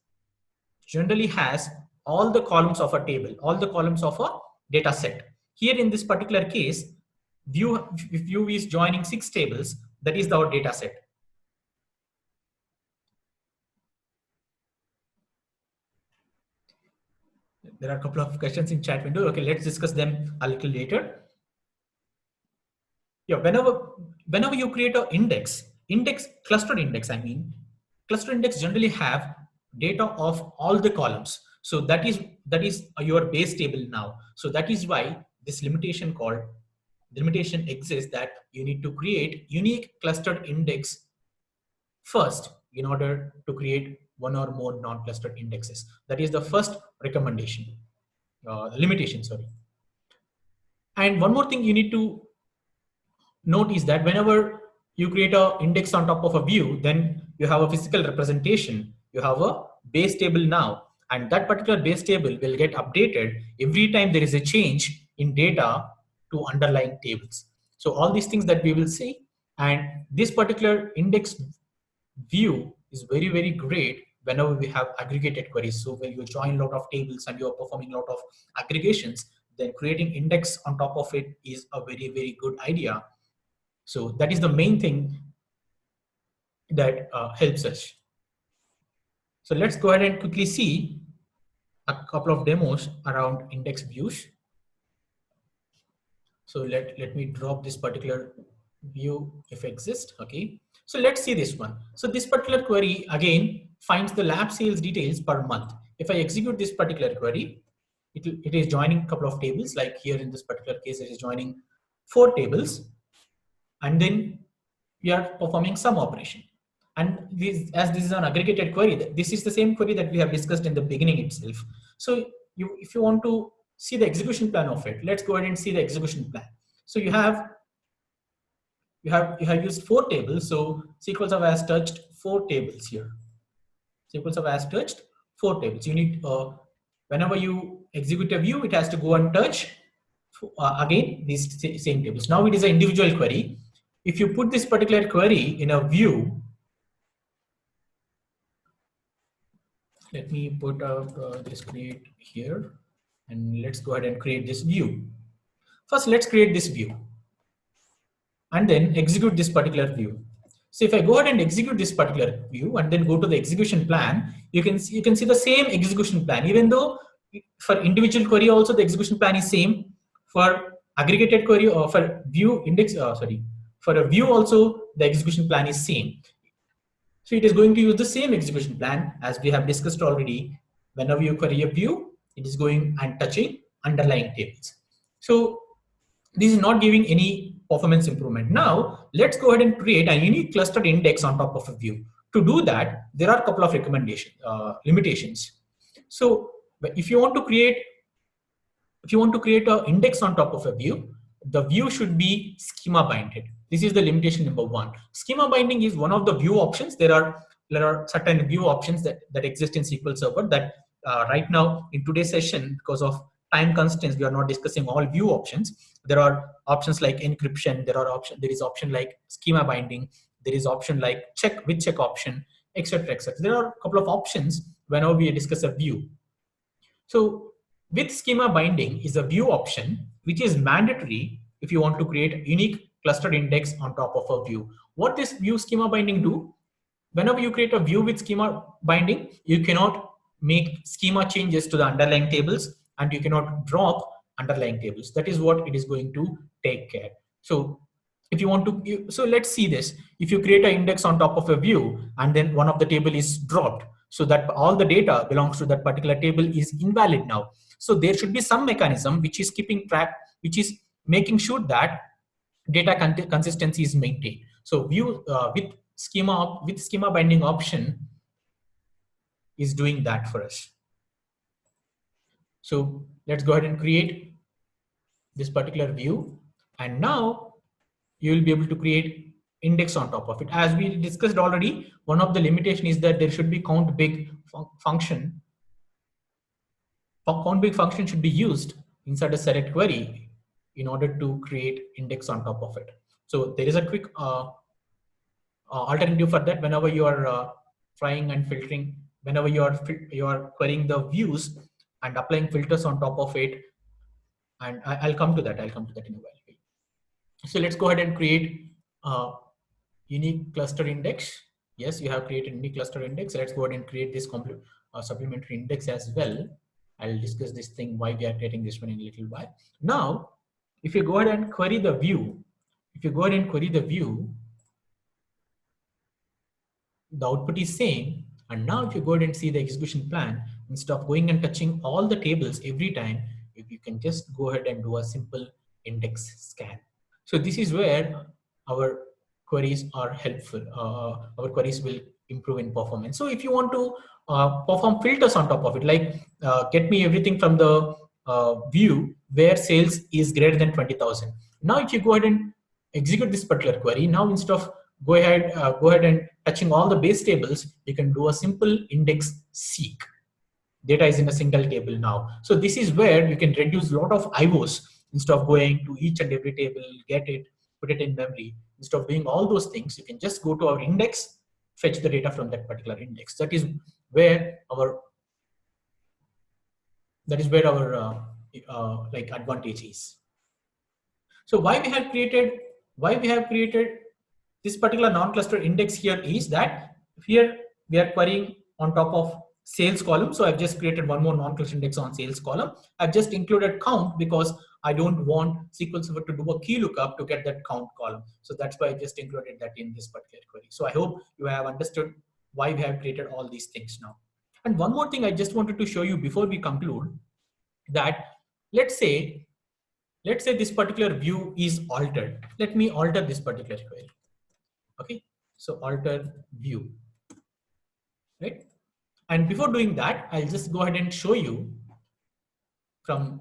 generally has all the columns of a table, all the columns of a data set. Here in this particular case, if view is joining 6 tables, that is our data set. There are a couple of questions in chat window. Okay, let's discuss them a little later. Yeah, whenever you create an clustered index, cluster index generally have data of all the columns. So that is your base table now. So that is why this limitation called, the limitation exists that you need to create unique clustered index first in order to create one or more non-clustered indexes. That is the first recommendation, limitation, sorry. And one more thing you need to note is that whenever you create an index on top of a view, then you have a physical representation. You have a base table now, and that particular base table will get updated every time there is a change in data to underlying tables. So all these things that we will see, and this particular index view is very, very great whenever we have aggregated queries. So when you join a lot of tables and you're performing a lot of aggregations, then creating index on top of it is a very, very good idea. So that is the main thing that helps us. So let's go ahead and quickly see a couple of demos around index views. So let me drop this particular view if exists. Okay. So let's see this one. So this particular query again finds the lab sales details per month. If I execute this particular query, it is joining a couple of tables. Like here in this particular case, it is joining 4 tables, and then we are performing some operation. And this, as this is an aggregated query, this is the same query that we have discussed in the beginning itself. So if you want to see the execution plan of it, let's go ahead and see the execution plan. So you have used 4 tables. So SQL Server has touched 4 tables here. SQL Server has touched 4 tables. You need whenever you execute a view, it has to go and touch again these same tables. Now it is an individual query. If you put this particular query in a view, let me put up this create here, and let's go ahead and create this view. First, let's create this view and then execute this particular view. So if I go ahead and execute this particular view and then go to the execution plan, you can see the same execution plan, even though for individual query also the execution plan is same. For aggregated query or for view index, for a view also the execution plan is same. So it is going to use the same execution plan as we have discussed already. Whenever you query a view, it is going and touching underlying tables. So this is not giving any performance improvement. Now let's go ahead and create a unique clustered index on top of a view. To do that, there are a couple of limitations. So if you want to create an index on top of a view, the view should be schema binded. This is the limitation number 1. Schema binding is one of the view options. There are certain view options that exist in SQL Server that right now in today's session, because of time constraints, we are not discussing all view options. There are options like encryption. There is option like schema binding. There is option like check with check option, etc., etc. There are a couple of options whenever we discuss a view. So with schema binding is a view option which is mandatory if you want to create a unique clustered index on top of a view. What this view schema binding do? Whenever you create a view with schema binding, you cannot make schema changes to the underlying tables, and you cannot drop underlying tables. That is what it is going to take care. So if you want to, so let's see this. If you create an index on top of a view and then one of the table is dropped, so that all the data belongs to that particular table is invalid now. So there should be some mechanism which is keeping track, which is making sure that data consistency is maintained. So view with schema binding option is doing that for us. So let's go ahead and create this particular view, and now you will be able to create index on top of it. As we discussed already, one of the limitation is that there should be count big function. Count big function should be used inside a select query in order to create index on top of it. So there is a quick alternative for that. Whenever you are trying and filtering, whenever you are querying the views and applying filters on top of it, and I'll come to that in a while. So let's go ahead and create a unique cluster index. Yes, you have created a unique cluster index. Let's go ahead and create this supplementary index as well. I'll discuss this thing why we are creating this one in a little while. Now, if you go ahead and query the view, the output is same. And now if you go ahead and see the execution plan, instead of going and touching all the tables every time, you you can just go ahead and do a simple index scan. So this is where our queries are helpful. Our queries will improve in performance. So if you want to perform filters on top of it, like get me everything from the view where sales is greater than 20,000. Now, if you go ahead and execute this particular query, now instead of go ahead and touching all the base tables, you can do a simple index seek. Data is in a single table now. So this is where you can reduce a lot of IOs instead of going to each and every table, get it, put it in memory. Instead of doing all those things, you can just go to our index, fetch the data from that particular index. That is where our like advantage is. So why we have created this particular non-cluster index here is that here we are querying on top of sales column. So I've just created one more non-cluster index on sales column. I've just included count because I don't want SQL Server to do a key lookup to get that count column. So that's why I just included that in this particular query. So I hope you have understood why we have created all these things now. And one more thing I just wanted to show you before we conclude, that let's say this particular view is altered. Let me alter this particular query. Okay, so alter view, right? And before doing that, I'll just go ahead and show you from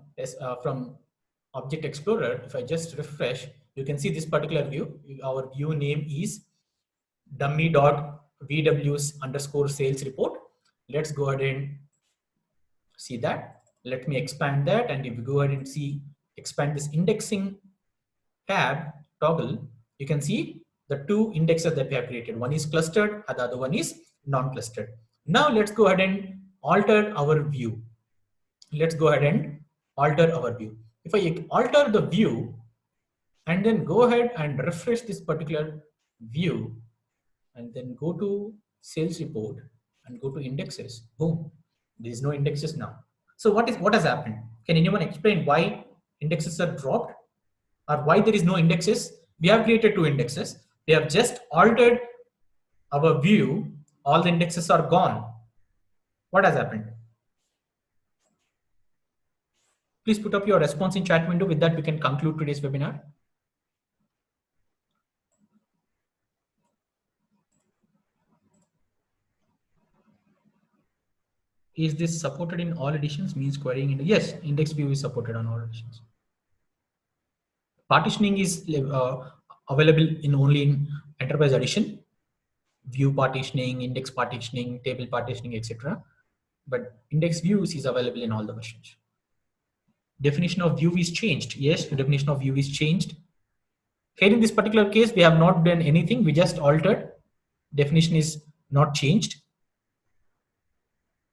Object Explorer. If I just refresh, you can see this particular view. Our view name is dummy.vws_sales report. Let's go ahead and see that. Let me expand that, and if you go ahead and expand this indexing tab toggle, you can see the two indexes that we have created. One is clustered and the other one is non-clustered. Now let's go ahead and alter our view. Let's go ahead and alter our view. If I alter the view and then go ahead and refresh this particular view and then go to sales report and go to indexes, boom, there is no indexes now. So what has happened? Can anyone explain why indexes are dropped or why there is no indexes? We have created two indexes. We have just altered our view. All the indexes are gone. What has happened? Please put up your response in chat window. With that, we can conclude today's webinar. Is this supported in all editions? Means querying in, yes, index view is supported on all editions. Partitioning is available only in enterprise edition. View partitioning, index partitioning, table partitioning, etc. But index views is available in all the versions. Definition of view is changed. Yes, the definition of view is changed. Here in this particular case, we have not done anything. We just altered. Definition is not changed.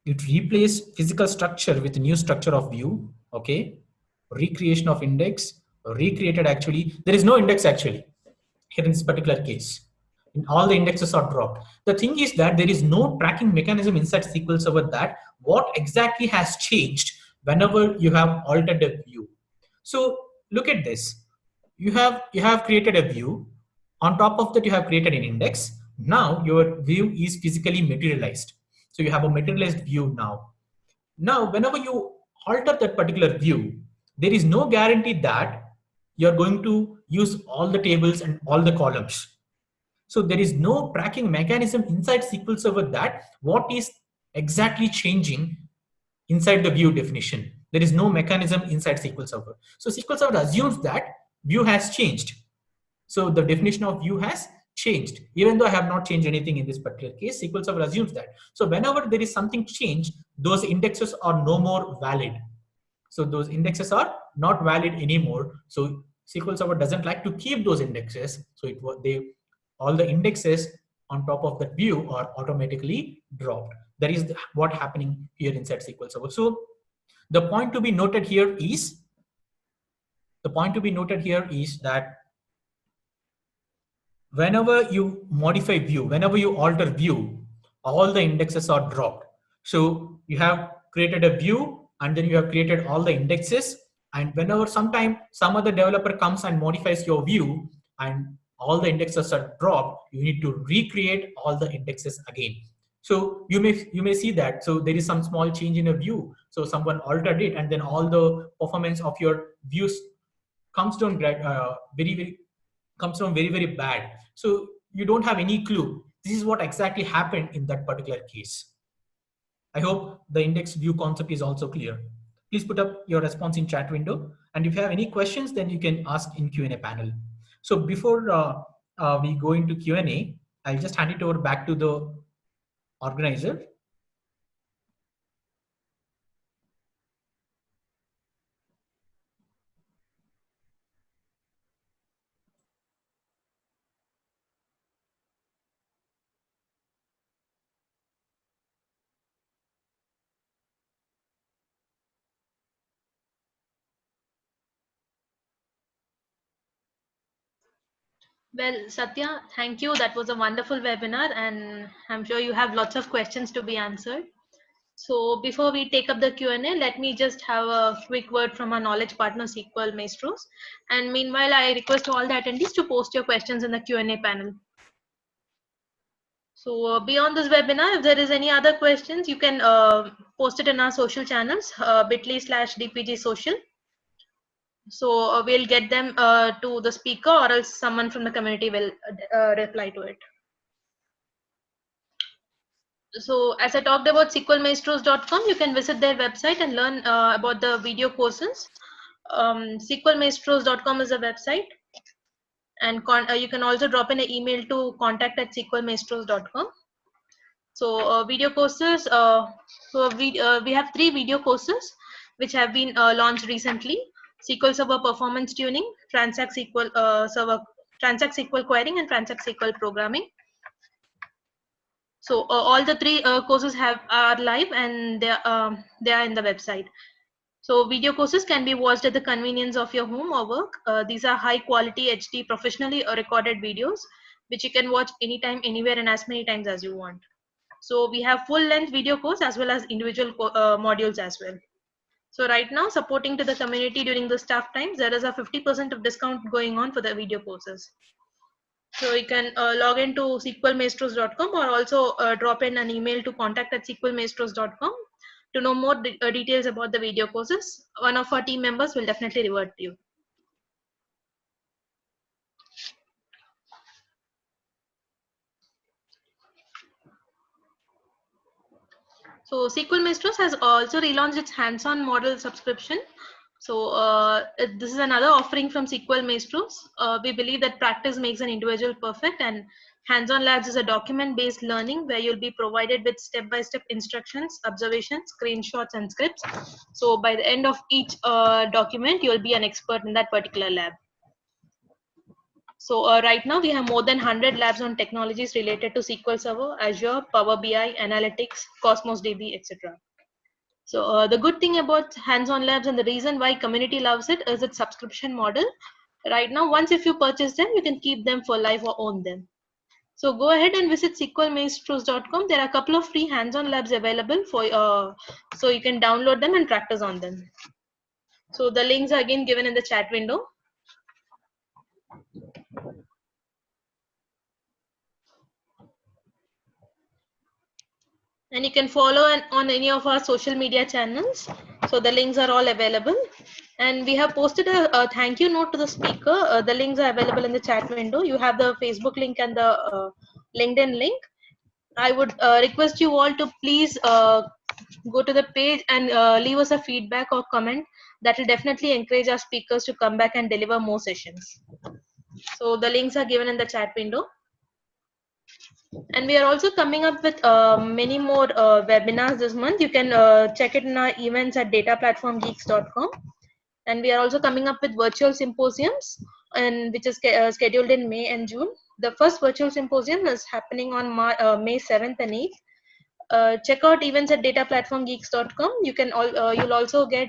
It replaced physical structure with a new structure of view. Okay. Recreation of index. Recreated actually. There is no index actually here in this particular case. All the indexes are dropped. The thing is that there is no tracking mechanism inside SQL Server that what exactly has changed whenever you have altered a view. So look at this. You have created a view. On top of that, you have created an index. Now your view is physically materialized. So you have a materialized view now. Now, whenever you alter that particular view, there is no guarantee that you're going to use all the tables and all the columns. So there is no tracking mechanism inside SQL Server that what is exactly changing inside the view definition. There is no mechanism inside SQL Server. So SQL Server assumes that view has changed. So the definition of view has changed. Even though I have not changed anything in this particular case, SQL Server assumes that. So whenever there is something changed, those indexes are no more valid. So those indexes are not valid anymore. So SQL Server doesn't like to keep those indexes. So all the indexes on top of that view are automatically dropped. That is what happening here inside SQL Server. So the point to be noted here is that whenever you modify view, whenever you alter view, all the indexes are dropped. So you have created a view and then you have created all the indexes, and whenever sometime some other developer comes and modifies your view and all the indexes are dropped, you need to recreate all the indexes again. So you may see that. So there is some small change in a view. So someone altered it, and then all the performance of your views comes down very very bad. So you don't have any clue. This is what exactly happened in that particular case. I hope the index view concept is also clear. Please put up your response in chat window. And if you have any questions, then you can ask in Q&A panel. So before we go into Q&A, I'll just hand it over back to the organizer. Well, Satya, thank you. That was a wonderful webinar, and I'm sure you have lots of questions to be answered. So before we take up the Q&A, let me just have a quick word from our knowledge partner, SQL Maestros. And meanwhile, I request all the attendees to post your questions in the Q&A panel. So beyond this webinar, if there is any other questions, you can post it in our social channels, bit.ly/DPG social. So we'll get them to the speaker, or else someone from the community will reply to it. So as I talked about SQLmaestros.com, you can visit their website and learn about the video courses. SQLmaestros.com is a website, and you can also drop in an email to contact@SQLmaestros.com. So video courses, we have 3 video courses which have been launched recently: SQL Server Performance Tuning, Transact SQL Querying, and Transact SQL Programming. So all the 3 courses are live, and they are in the website. So video courses can be watched at the convenience of your home or work. These are high quality HD professionally recorded videos which you can watch anytime, anywhere, and as many times as you want. So we have full length video course as well as individual modules as well. So right now, supporting to the community during the staff times, there is a 50% of discount going on for the video courses. So you can log into SQLmaestros.com, or also drop in an email to contact@SQLmaestros.com to know more details about the video courses. One of our team members will definitely revert to you. So SQL Maestros has also relaunched its hands-on model subscription. So this is another offering from SQL Maestros. We believe that practice makes an individual perfect, and hands-on labs is a document-based learning where you'll be provided with step-by-step instructions, observations, screenshots, and scripts. So by the end of each document, you'll be an expert in that particular lab. So right now we have more than 100 labs on technologies related to SQL Server, Azure, Power BI, Analytics, Cosmos DB, etc. So the good thing about hands-on labs, and the reason why community loves it, is its subscription model. Right now, once if you purchase them, you can keep them for life or own them. So go ahead and visit SQLmaestros.com. There are a couple of free hands-on labs available for so you can download them and practice on them. So the links are again given in the chat window. And you can follow on any of our social media channels. So the links are all available. And we have posted a thank you note to the speaker. The links are available in the chat window. You have the Facebook link and the LinkedIn link. I would request you all to please go to the page and leave us a feedback or comment. That will definitely encourage our speakers to come back and deliver more sessions. So the links are given in the chat window. And we are also coming up with many more webinars this month. You can check it in our events at dataplatformgeeks.com. And we are also coming up with virtual symposiums, and which is scheduled in May and June. The first virtual symposium is happening on May 7th and 8th. Check out events at dataplatformgeeks.com. You can you'll also get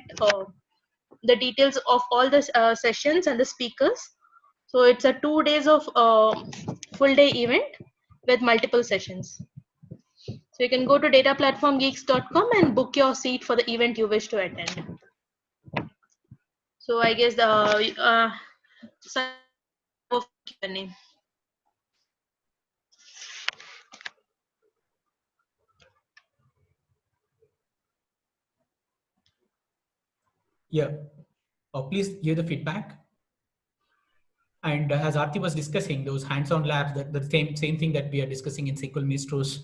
the details of all the sessions and the speakers. So it's a 2 days of full day event with multiple sessions. So you can go to dataplatformgeeks.com and book your seat for the event you wish to attend. So I guess the Q&A. Yeah. Please give the feedback. And as Aarti was discussing, those hands-on labs, that the same thing that we are discussing in SQL Maestro's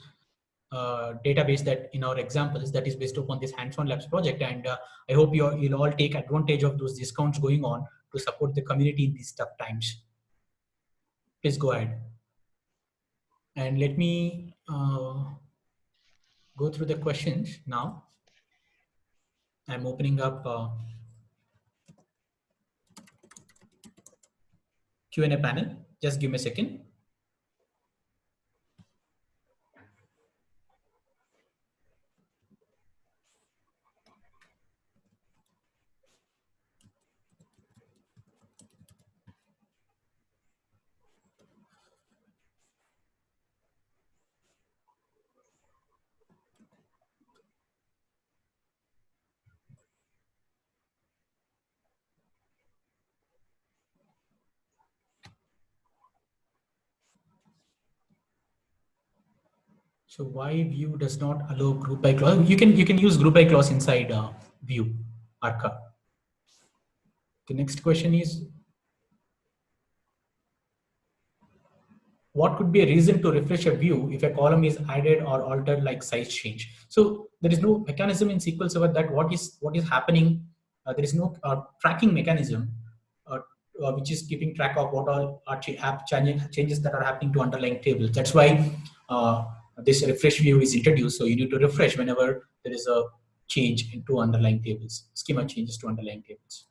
database, that in our examples, that is based upon this hands-on labs project. And I hope you'll all take advantage of those discounts going on to support the community in these tough times. Please go ahead. And let me go through the questions now. I'm opening up Q&A panel. Just give me a second. So why view does not allow group by clause? You can use group by clause inside view Arca. The next question is, what could be a reason to refresh a view if a column is added or altered, like size change? So there is no mechanism in SQL Server that what is happening. There is no tracking mechanism uh, which is keeping track of what all app changes that are happening to underlying tables. That's why this refresh view is introduced. So you need to refresh whenever there is a change into underlying tables, schema changes to underlying tables.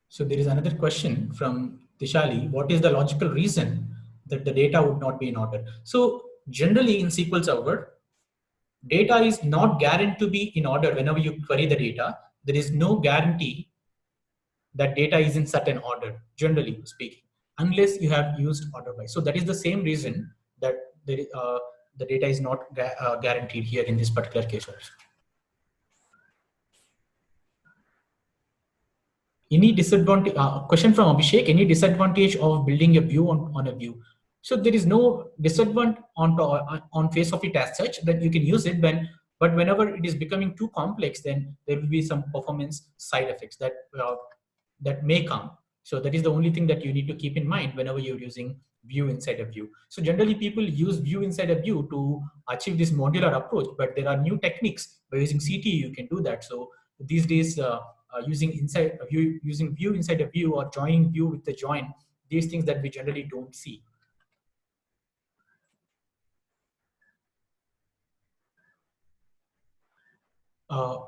So there is another question from Tishali. What is the logical reason that the data would not be in order? So generally in SQL Server, data is not guaranteed to be in order whenever you query the data. There is no guarantee that data is in certain order, generally speaking, unless you have used order by. So that is the same reason that the data is not guaranteed here in this particular case also. Any disadvantage, question from Abhishek, any disadvantage of building a view on a view? So there is no disadvantage on face of it as such, that you can use it but whenever it is becoming too complex, then there will be some performance side effects that may come. So that is the only thing that you need to keep in mind whenever you're using view inside a view. So generally people use view inside a view to achieve this modular approach, but there are new techniques. By using CTE, you can do that. So these days, using view inside a view, or joining view with the join, these things that we generally don't see.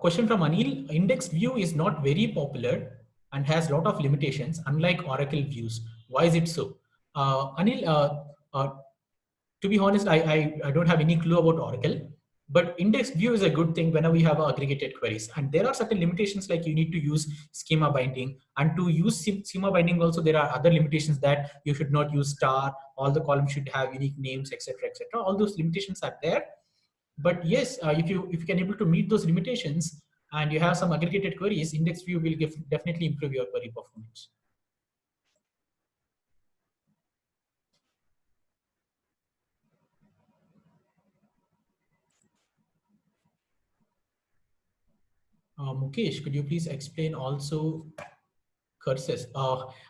Question from Anil. Index view is not very popular and has a lot of limitations, unlike Oracle views. Why is it so? Anil, to be honest, I don't have any clue about Oracle, but index view is a good thing whenever we have aggregated queries. And there are certain limitations, like you need to use schema binding, and to use schema binding also there are other limitations, that you should not use star, all the columns should have unique names, etc., etc. All those limitations are there. But yes, if you can able to meet those limitations and you have some aggregated queries, index view will definitely improve your query performance. Mukesh, could you please explain also curses?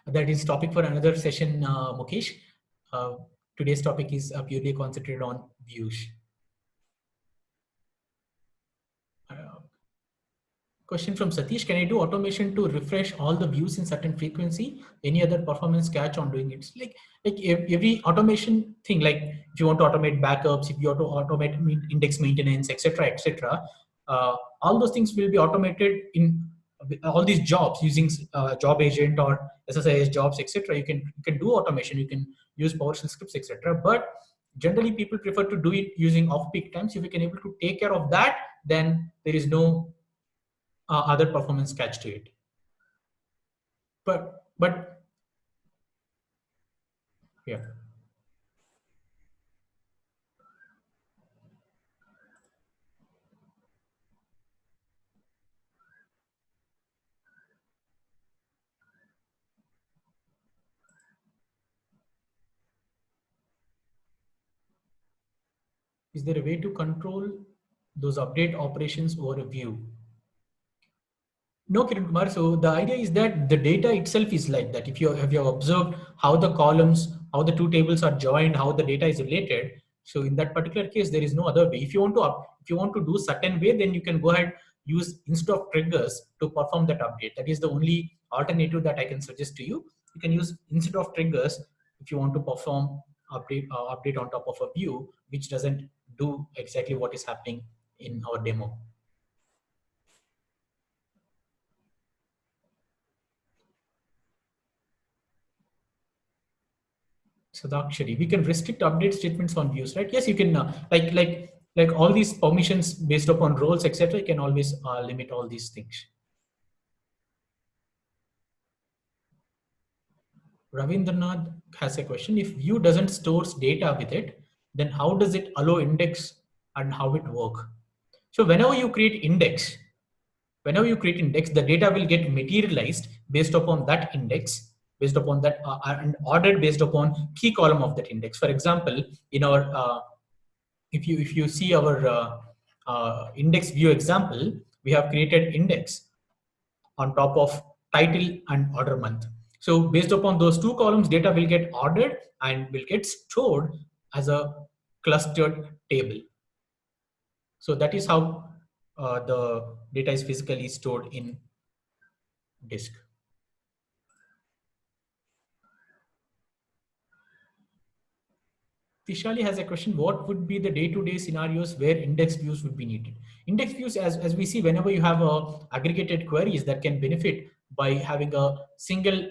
That is topic for another session, Mukesh. Today's topic is purely concentrated on views. Question from Satish. Can I do automation to refresh all the views in certain frequency? Any other performance catch on doing it? It's like every automation thing, like if you want to automate backups, if you want to automate index maintenance, etc., etc., all those things will be automated in all these jobs using job agent or SSIS jobs, etc. You can do automation. You can use PowerShell scripts, etc. But generally, people prefer to do it using off-peak times. If you can able to take care of that, then there is no other performance catch to it. But yeah. Is there a way to control those update operations over a view. No, Kiran Kumar. So the idea is that the data itself is like that. If you have observed how the columns, how the two tables are joined, how the data is related. So in that particular case, there is no other way. If you want to if you want to do certain way, then you can go ahead use instead of triggers to perform that update. That is the only alternative that I can suggest to you. You can use instead of triggers if you want to perform update on top of a view, which doesn't do exactly what is happening in our demo. So actually, we can restrict update statements on views, right? Yes, you can like all these permissions based upon roles, etc. You can always limit all these things. Ravindranath has a question. If view doesn't stores data with it, then how does it allow index and how it work? So whenever you create index, the data will get materialized based upon that index, based upon that and ordered based upon key column of that index. For example, in our if you see our index view example, we have created index on top of title and order month. So based upon those two columns, data will get ordered and will get stored as a clustered table. So that is how the data is physically stored in disk. Vishali has a question. What would be the day-to-day scenarios where index views would be needed? Index views, as we see, whenever you have aggregated queries that can benefit by having a single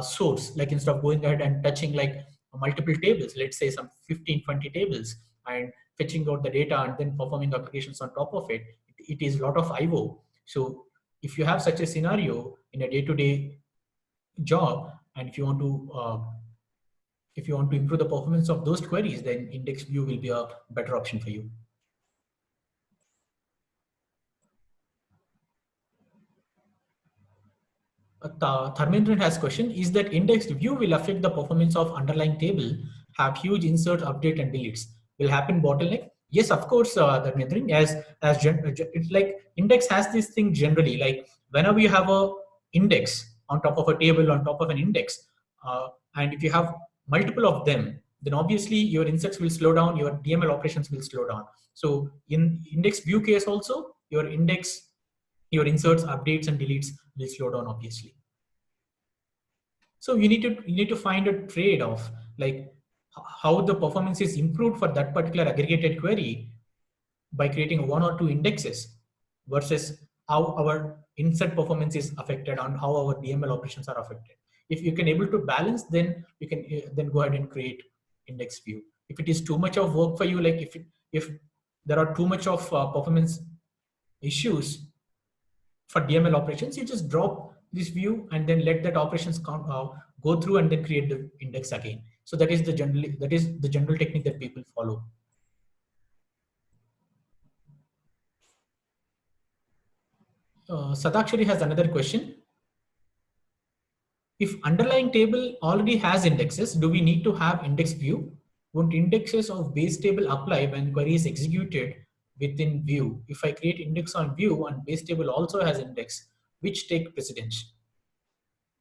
source, like instead of going ahead and touching like multiple tables, let's say some 15, 20 tables, and fetching out the data and then performing applications on top of it, it is a lot of IO. So if you have such a scenario in a day-to-day job, and if you want to improve the performance of those queries, then index view will be a better option for you. Dharmendran has a question. Is that indexed view will affect the performance of underlying table, have huge insert, update and deletes? Will happen bottleneck? Yes, of course, Dharmendran. It's like index has this thing generally, like whenever you have a index on top of a table, on top of an index, and if you have multiple of them, then obviously your inserts will slow down, your DML operations will slow down. So in index view case also, your inserts, updates and deletes will slow down obviously. So you need to find a trade-off, like how the performance is improved for that particular aggregated query by creating one or two indexes versus how our insert performance is affected and how our DML operations are affected. If you can able to balance, then you can then go ahead and create index view. If it is too much of work for you, like if there are too much of performance issues for DML operations, you just drop this view and then let that operations go through and then create the index again. So that is the general technique that people follow. Sadakshari has another question. If underlying table already has indexes, do we need to have index view? Won't indexes of base table apply when query is executed within view? If I create index on view and base table also has index, which take precedence?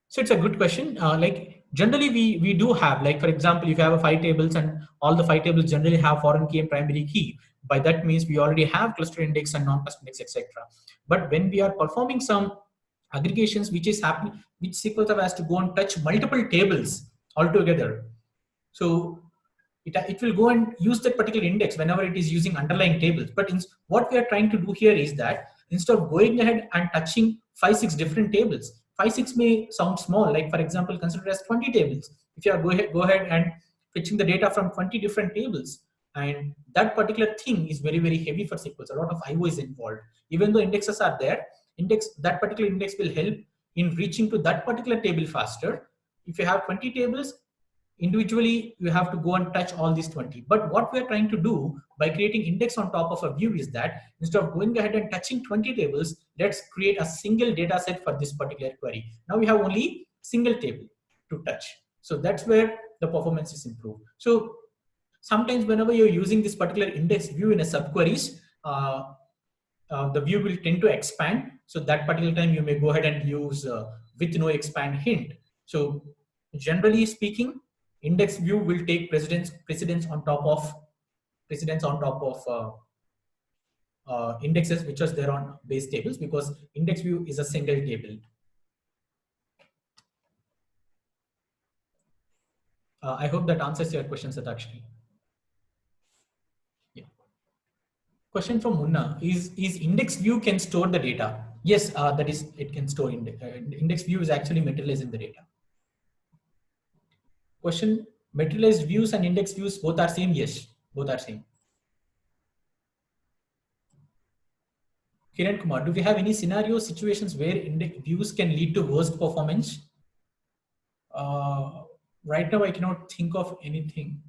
So it's a good question. Like generally we do have, like for example, if you have 5 tables and all the 5 tables generally have foreign key and primary key, by that means we already have cluster index and non-cluster index, etc. But when we are performing some aggregations, which is happening, which SQL Server has to go and touch multiple tables altogether. So it will go and use that particular index whenever it is using underlying tables. But what we are trying to do here is that instead of going ahead and touching 5-6 different tables, 5-6 may sound small. Like for example, consider as 20 tables. If you are go ahead and fetching the data from 20 different tables, and that particular thing is very, very heavy for SQL. A lot of IO is involved. Even though indexes are there, that particular index will help in reaching to that particular table faster. If you have 20 tables, individually you have to go and touch all these 20. But what we are trying to do by creating index on top of a view is that instead of going ahead and touching 20 tables, let's create a single data set for this particular query. Now we have only single table to touch. So that's where the performance is improved. So sometimes whenever you're using this particular index view in a subqueries, the view will tend to expand. So that particular time you may go ahead and use with no expand hint. So generally speaking, index view will take precedence on top of indexes which was there on base tables, because index view is a single table. I hope that answers your question, Satakshi. Yeah. Question from Munna: Is index view can store the data? Yes, that is, it can store index view is actually materializing the data. Question: materialized views and index views both are same? Yes, both are same. Kiran Kumar: do we have any scenario situations where index views can lead to worst performance? Right now, I cannot think of anything.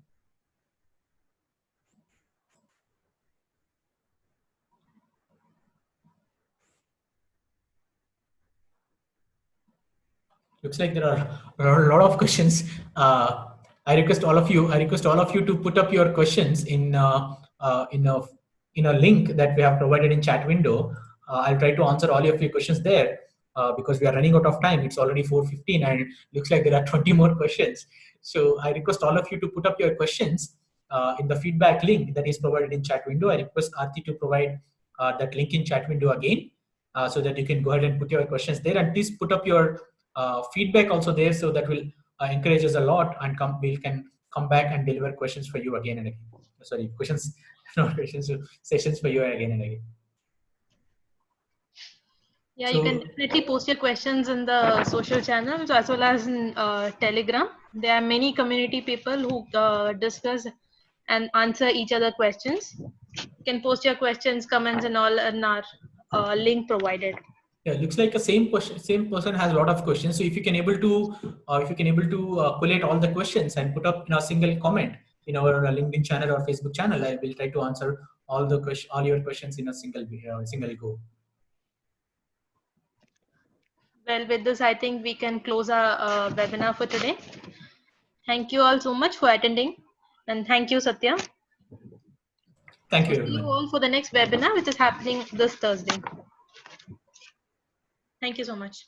Looks like there are a lot of questions. I request all of you to put up your questions in a link that we have provided in chat window. I'll try to answer all of your questions there because we are running out of time. It's already 4:15 and looks like there are 20 more questions. So I request all of you to put up your questions in the feedback link that is provided in chat window. I request Aarti to provide that link in chat window again so that you can go ahead and put your questions there, and please put up your feedback also there, so that will encourage us a lot, and we can come back and deliver questions for you again and again. Sorry, questions, not questions, sessions for you again and again. Yeah, so you can definitely post your questions in the social channels as well as in Telegram. There are many community people who discuss and answer each other questions. You can post your questions, comments, and all in our link provided. Yeah, looks like a same person has a lot of questions. So if you can able to collate all the questions and put up in a single comment in our LinkedIn channel or Facebook channel, I will try to answer all your questions in a single go. Well, with this, I think we can close our webinar for today. Thank you all so much for attending, and thank you, Satya. Thank you, everyone. See you all for the next webinar, which is happening this Thursday. Thank you so much.